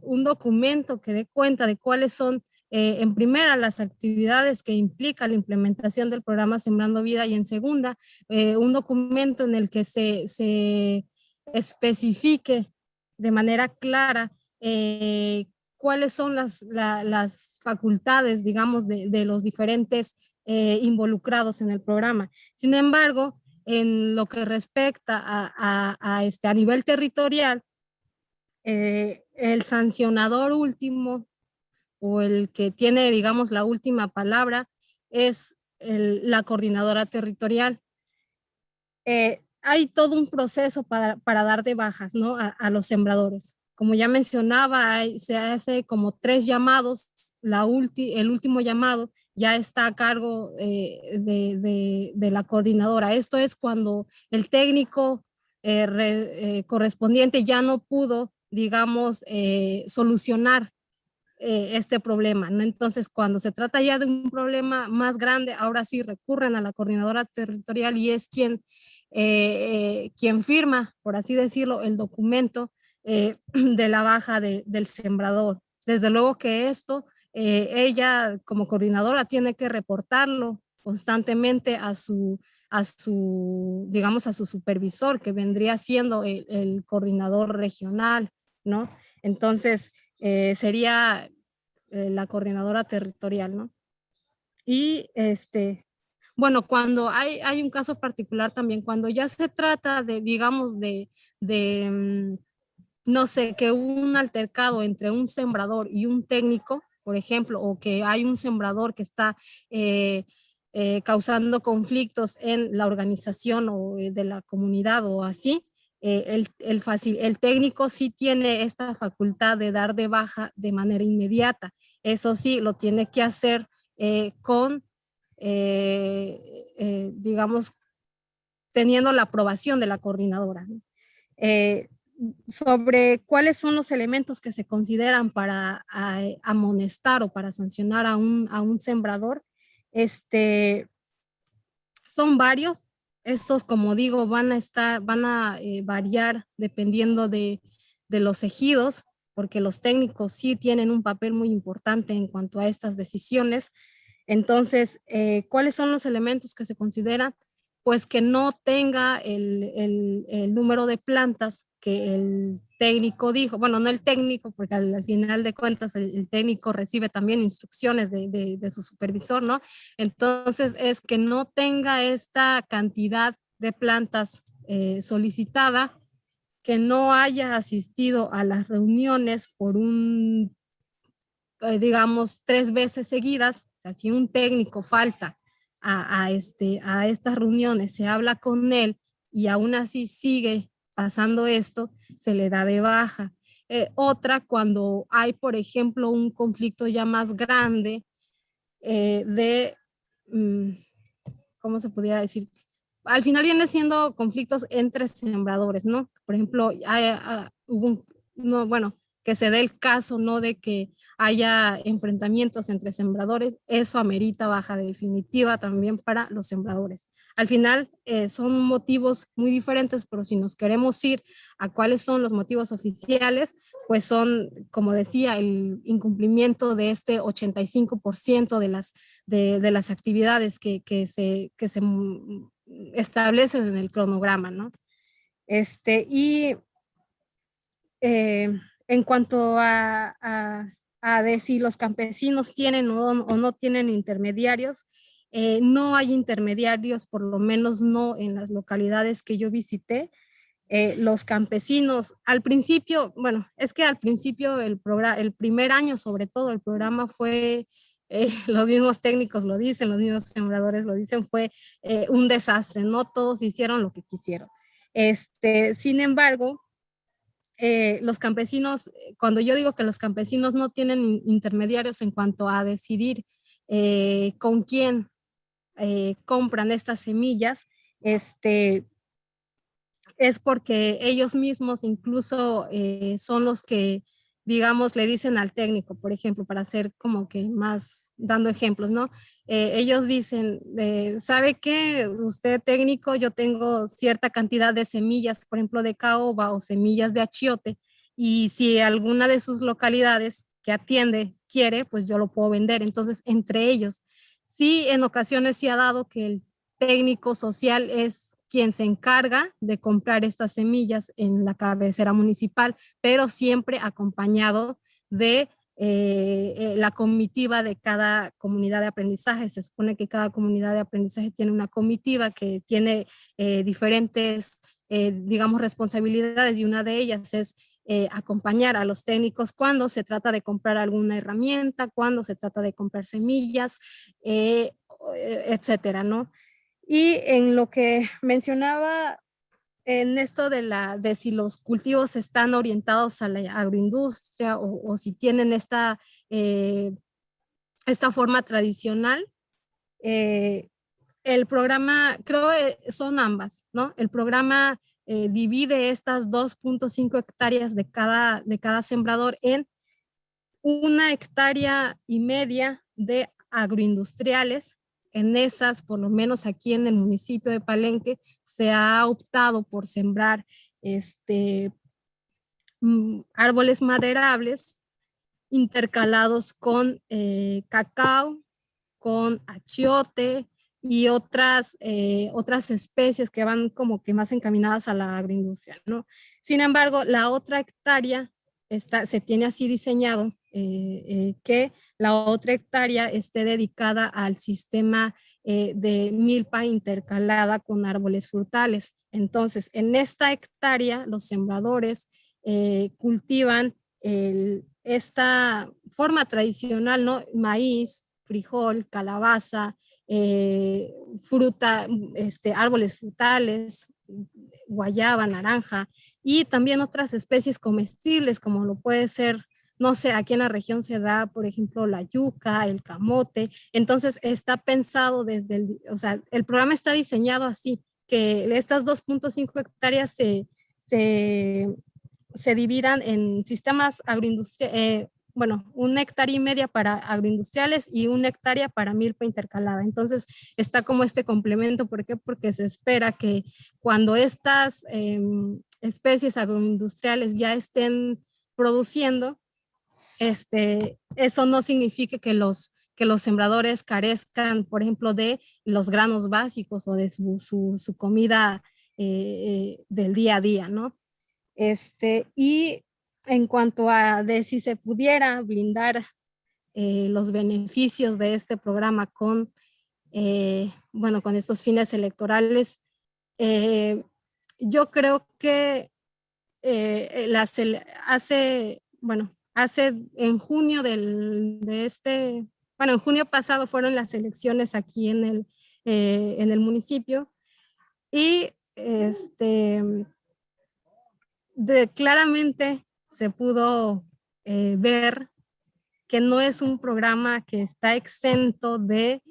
un documento que dé cuenta de cuáles son en primera, las actividades que implica la implementación del programa Sembrando Vida, y en segunda, un documento en el que se especifique de manera clara cuáles son las facultades, digamos, de los diferentes involucrados en el programa. Sin embargo, en lo que respecta a nivel territorial, el sancionador último, o el que tiene, digamos, la última palabra, es la coordinadora territorial. Hay todo un proceso para dar de bajas, ¿no? a los sembradores. Como ya mencionaba, se hace como 3 llamados. El último llamado ya está a cargo de la coordinadora. Esto es cuando el técnico correspondiente ya no pudo, digamos, solucionar este problema, ¿no? Entonces, cuando se trata ya de un problema más grande, ahora sí recurren a la coordinadora territorial, y es quien firma, por así decirlo, el documento de la baja del sembrador. Desde luego que esto, ella como coordinadora tiene que reportarlo constantemente a su supervisor, que vendría siendo el coordinador regional, ¿no? Entonces, sería la coordinadora territorial, ¿no? Y bueno, cuando hay un caso particular también, cuando ya se trata de, digamos, no sé, que un altercado entre un sembrador y un técnico, por ejemplo, o que hay un sembrador que está causando conflictos en la organización o de la comunidad o así, el técnico sí tiene esta facultad de dar de baja de manera inmediata. Eso sí, lo tiene que hacer digamos, teniendo la aprobación de la coordinadora, ¿no? Sobre cuáles son los elementos que se consideran para amonestar o para sancionar a un sembrador, son varios. estos, como digo, van a variar dependiendo de los ejidos, porque los técnicos sí tienen un papel muy importante en cuanto a estas decisiones. Entonces, ¿cuáles son los elementos que se consideran? Pues que no tenga el número de plantas que el técnico dijo, bueno, no el técnico, porque al final de cuentas el técnico recibe también instrucciones de su supervisor, ¿no? Entonces es que no tenga esta cantidad de plantas solicitada, que no haya asistido a las reuniones por digamos, 3 veces seguidas. O sea, si un técnico falta a estas reuniones, se habla con él y aún así sigue pasando esto, se le da de baja. Otra, cuando hay, por ejemplo, un conflicto ya más grande ¿cómo se pudiera decir? Al final viene siendo conflictos entre sembradores, ¿no? Por ejemplo, hubo que se dé el caso, ¿no? De que haya enfrentamientos entre sembradores, eso amerita baja definitiva también para los sembradores. Al final son motivos muy diferentes, pero si nos queremos ir a cuáles son los motivos oficiales, pues son, como decía, el incumplimiento de este 85% de las actividades que se establecen en el cronograma, ¿no? En cuanto a de si los campesinos tienen o no tienen intermediarios, no hay intermediarios, por lo menos no en las localidades que yo visité. Los campesinos, al principio, bueno, es que al principio el primer año sobre todo, el programa fue, los mismos técnicos lo dicen, los mismos sembradores lo dicen, fue un desastre, no todos hicieron lo que quisieron. Sin embargo, los campesinos, cuando yo digo que los campesinos no tienen intermediarios en cuanto a decidir con quién compran estas semillas, es porque ellos mismos incluso son los que, digamos, le dicen al técnico, por ejemplo, para hacer como que más, dando ejemplos, ¿no? Ellos dicen, ¿sabe qué? Usted técnico, yo tengo cierta cantidad de semillas, por ejemplo, de caoba o semillas de achiote, y si alguna de sus localidades que atiende quiere, pues yo lo puedo vender. Entonces, entre ellos, sí, en ocasiones sí ha dado que el técnico social es quien se encarga de comprar estas semillas en la cabecera municipal, pero siempre acompañado de la comitiva de cada comunidad de aprendizaje. Se supone que cada comunidad de aprendizaje tiene una comitiva que tiene diferentes, digamos, responsabilidades, y una de ellas es acompañar a los técnicos cuando se trata de comprar alguna herramienta, cuando se trata de comprar semillas, etcétera, ¿no? Y en lo que mencionaba en esto de si los cultivos están orientados a la agroindustria o si tienen esta forma tradicional, el programa, creo que son ambas, ¿no? El programa divide estas 2.5 hectáreas de cada sembrador en 1,5 hectáreas de agroindustriales. En esas, por lo menos aquí en el municipio de Palenque, se ha optado por sembrar árboles maderables intercalados con cacao, con achiote y otras especies que van como que más encaminadas a la agroindustria, ¿no? Sin embargo, la otra hectárea se tiene así diseñado que la otra hectárea esté dedicada al sistema de milpa intercalada con árboles frutales. Entonces, en esta hectárea, los sembradores cultivan esta forma tradicional, ¿no? Maíz, frijol, calabaza, fruta, árboles frutales, guayaba, naranja, y también otras especies comestibles, como lo puede ser, no sé, aquí en la región se da, por ejemplo, la yuca, el camote. Entonces está pensado o sea, el programa está diseñado así, que estas 2.5 hectáreas se dividan en sistemas bueno, 1,5 hectáreas para agroindustriales y 1 hectárea para milpa intercalada. Entonces está como este complemento. ¿Por qué? Porque se espera que cuando estas especies agroindustriales ya estén produciendo, eso no signifique que los sembradores carezcan, por ejemplo, de los granos básicos o de su comida del día a día, ¿no? Y en cuanto a de si se pudiera blindar los beneficios de este programa con, bueno, con estos fines electorales, yo creo que hace en junio en junio pasado fueron las elecciones aquí en el municipio y claramente se pudo ver que no es un programa que está exento de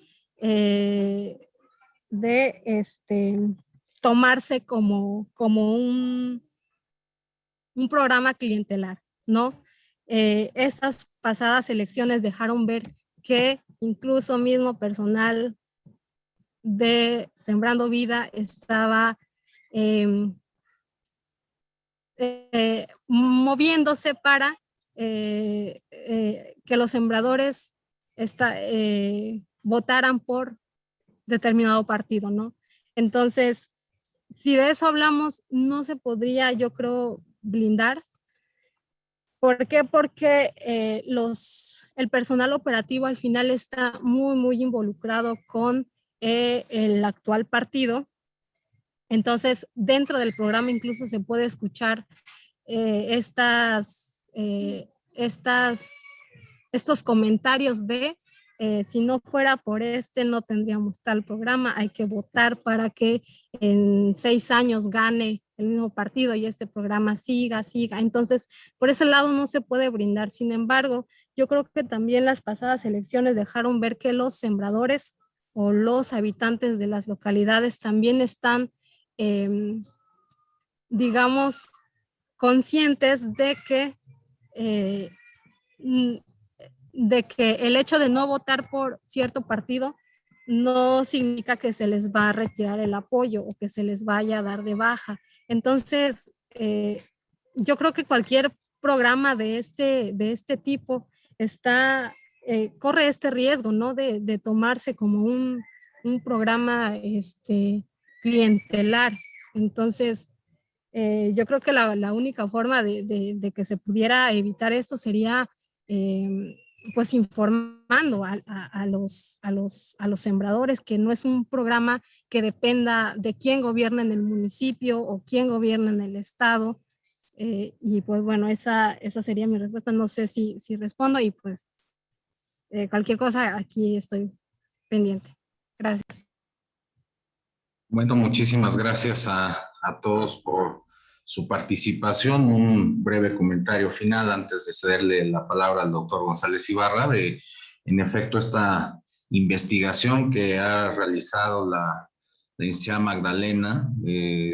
tomarse como un programa clientelar, ¿no? Estas pasadas elecciones dejaron ver que incluso mismo personal de Sembrando Vida estaba moviéndose para que los sembradores votaran por determinado partido, ¿no? Entonces, si de eso hablamos, no se podría, yo creo, blindar. ¿Por qué? Porque el personal operativo al final está muy, muy involucrado con el actual partido. Entonces, dentro del programa incluso se puede escuchar estos comentarios de si no fuera por no tendríamos tal programa, hay que votar para que en 6 años gane el mismo partido y este programa siga. Entonces, por ese lado no se puede brindar. Sin embargo, yo creo que también las pasadas elecciones dejaron ver que los sembradores o los habitantes de las localidades también están, digamos, conscientes de que el hecho de no votar por cierto partido no significa que se les va a retirar el apoyo o que se les vaya a dar de baja. Entonces, yo creo que cualquier programa de este tipo corre este riesgo, ¿no? De tomarse como un programa clientelar. Entonces, yo creo que la única forma de que se pudiera evitar esto sería pues informando a los sembradores que no es un programa que dependa de quién gobierna en el municipio o quién gobierna en el estado. Y pues bueno, esa sería mi respuesta. No sé si respondo y pues cualquier cosa aquí estoy pendiente. Gracias. Bueno, muchísimas gracias a todos por su participación. Un breve comentario final antes de cederle la palabra al doctor González Ibarra de, en efecto, esta investigación que ha realizado la licenciada Magdalena.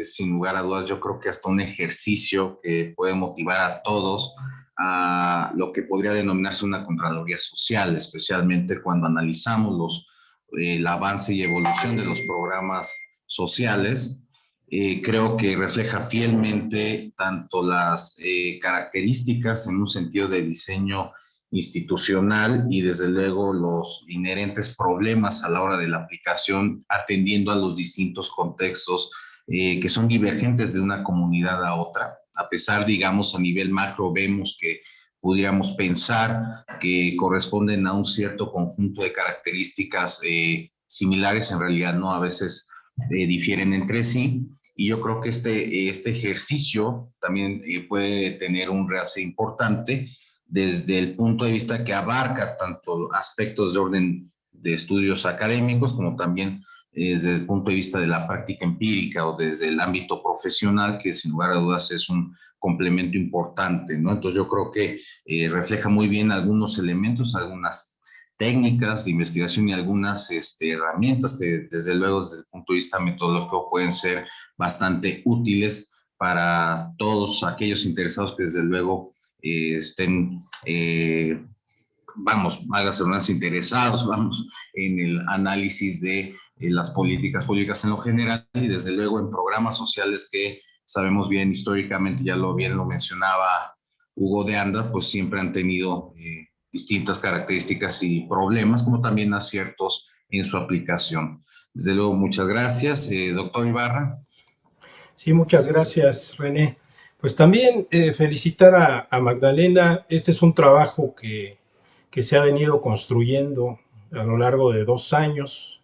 Sin lugar a dudas, yo creo que hasta un ejercicio que puede motivar a todos a lo que podría denominarse una Contraloría Social, especialmente cuando analizamos el avance y evolución de los programas sociales. Creo que refleja fielmente tanto las características en un sentido de diseño institucional y desde luego los inherentes problemas a la hora de la aplicación, atendiendo a los distintos contextos que son divergentes de una comunidad a otra. A pesar, digamos, a nivel macro vemos que pudiéramos pensar que corresponden a un cierto conjunto de características similares, en realidad no, a veces difieren entre sí. Y yo creo que este ejercicio también puede tener un realce importante desde el punto de vista que abarca tanto aspectos de orden de estudios académicos como también desde el punto de vista de la práctica empírica o desde el ámbito profesional, que sin lugar a dudas es un complemento importante, ¿no? Entonces yo creo que refleja muy bien algunos elementos, algunas técnicas de investigación y algunas herramientas que desde luego desde el punto de vista metodológico pueden ser bastante útiles para todos aquellos interesados que desde luego estén, hágase unas interesados, vamos, en el análisis de las políticas públicas en lo general y desde luego en programas sociales que sabemos bien históricamente, ya bien lo mencionaba Hugo de Anda, pues siempre han tenido distintas características y problemas, como también aciertos en su aplicación. Desde luego, muchas gracias. Doctor Ibarra. Sí, muchas gracias, René. Pues también felicitar a Magdalena. Este es un trabajo que se ha venido construyendo a lo largo de 2 años.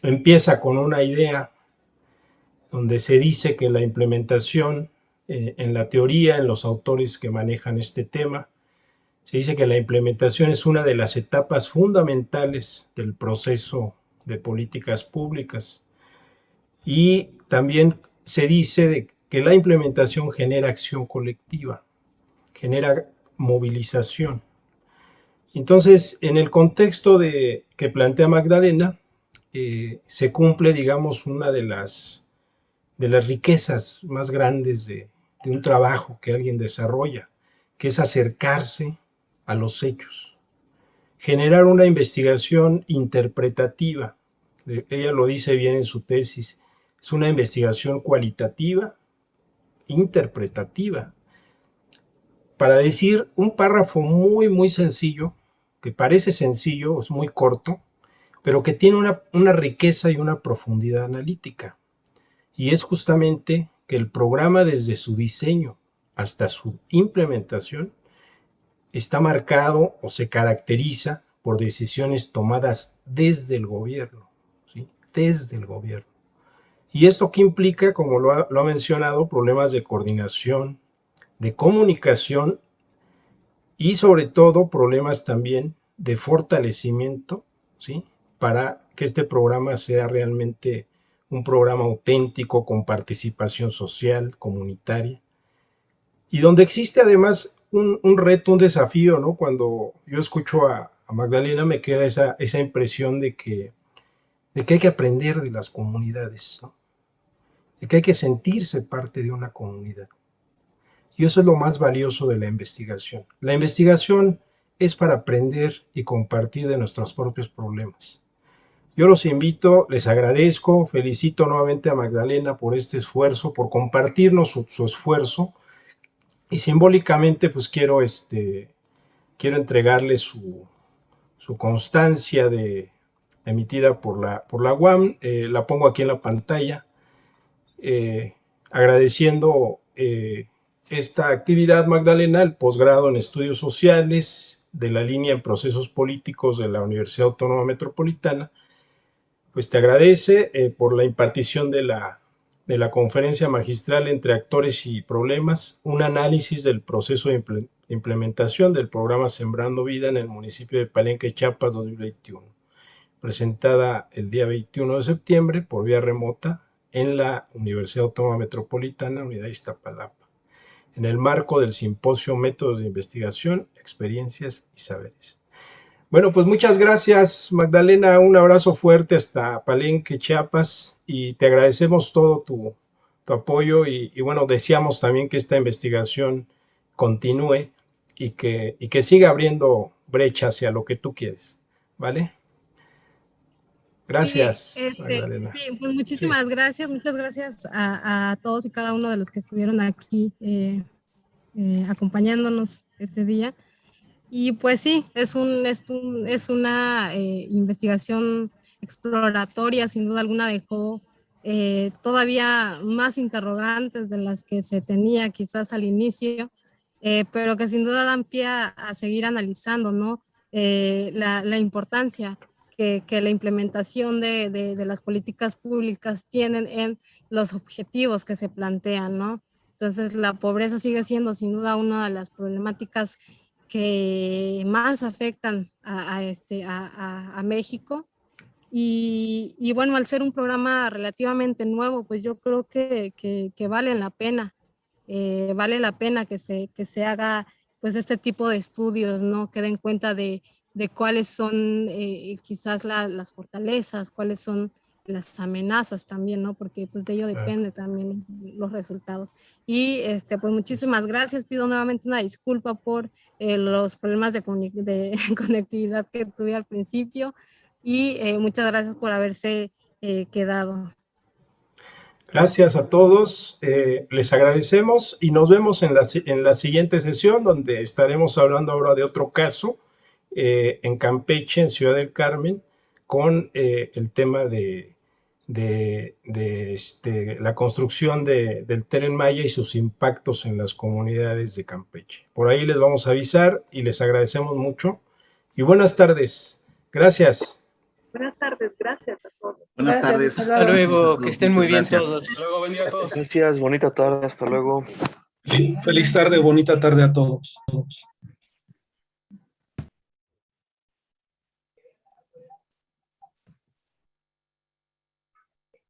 Empieza con una idea donde se dice que la implementación, en la teoría, en los autores que manejan este tema, se dice que la implementación es una de las etapas fundamentales del proceso de políticas públicas. Y también se dice que la implementación genera acción colectiva, genera movilización. Entonces, en el contexto que plantea Magdalena, se cumple, digamos, una de las riquezas más grandes de un trabajo que alguien desarrolla, que es acercarse a los hechos, generar una investigación interpretativa. Ella lo dice bien en su tesis, es una investigación cualitativa, interpretativa. Para decir un párrafo muy, muy sencillo, que parece sencillo, es muy corto, pero que tiene una riqueza y una profundidad analítica. Y es justamente que el programa, desde su diseño hasta su implementación, está marcado o se caracteriza por decisiones tomadas desde el gobierno, ¿sí? Desde el gobierno. ¿Y esto qué implica? Como lo ha mencionado, problemas de coordinación, de comunicación y sobre todo problemas también de fortalecimiento, ¿sí? Para que este programa sea realmente un programa auténtico con participación social, comunitaria, y donde existe además un reto, un desafío, ¿no? Cuando yo escucho a Magdalena me queda esa impresión de que hay que aprender de las comunidades, ¿no? De que hay que sentirse parte de una comunidad. Y eso es lo más valioso de la investigación. La investigación es para aprender y compartir de nuestros propios problemas. Yo los invito, les agradezco, felicito nuevamente a Magdalena por este esfuerzo, por compartirnos su esfuerzo, y simbólicamente pues quiero entregarle su constancia emitida por la UAM. La pongo aquí en la pantalla, agradeciendo esta actividad, Magdalena, el posgrado en Estudios Sociales de la línea en Procesos Políticos de la Universidad Autónoma Metropolitana. Pues te agradece por la impartición de la conferencia magistral Entre Actores y Problemas, un análisis del proceso de implementación del programa Sembrando Vida en el municipio de Palenque, Chiapas, 2021, presentada el día 21 de septiembre por vía remota en la Universidad Autónoma Metropolitana, Unidad Iztapalapa, en el marco del simposio Métodos de Investigación, Experiencias y Saberes. Bueno, pues muchas gracias, Magdalena. Un abrazo fuerte hasta Palenque, Chiapas, y te agradecemos todo tu apoyo y bueno, deseamos también que esta investigación continúe y que siga abriendo brecha hacia lo que tú quieres, ¿vale? Gracias, sí, Magdalena. Sí, pues muchísimas gracias, muchas gracias a todos y cada uno de los que estuvieron aquí acompañándonos este día. Y pues sí, es una investigación exploratoria, sin duda alguna dejó todavía más interrogantes de las que se tenía quizás al inicio, pero que sin duda dan pie a seguir analizando, ¿no? La importancia que la implementación de las políticas públicas tienen en los objetivos que se plantean, ¿no? Entonces, la pobreza sigue siendo sin duda una de las problemáticas que más afectan a México. Y bueno, al ser un programa relativamente nuevo, pues yo creo que vale la pena, que se haga pues este tipo de estudios, ¿no? Que den cuenta de cuáles son quizás las fortalezas, cuáles son las amenazas también, ¿no? Porque pues de ello depende también los resultados. Y pues muchísimas gracias. Pido nuevamente una disculpa por los problemas de conectividad que tuve al principio y muchas gracias por haberse quedado. Gracias a todos, les agradecemos y nos vemos en la siguiente sesión, donde estaremos hablando ahora de otro caso en Campeche, en Ciudad del Carmen, con el tema de la construcción del Tren Maya y sus impactos en las comunidades de Campeche. Por ahí les vamos a avisar y les agradecemos mucho. Y buenas tardes. Gracias. Buenas tardes, gracias a todos. Buenas tardes. Hasta luego, que estén muy bien Gracias. todos. Hasta luego, buen día a todos. Gracias, bonita tarde, hasta luego. Feliz tarde, bonita tarde a todos.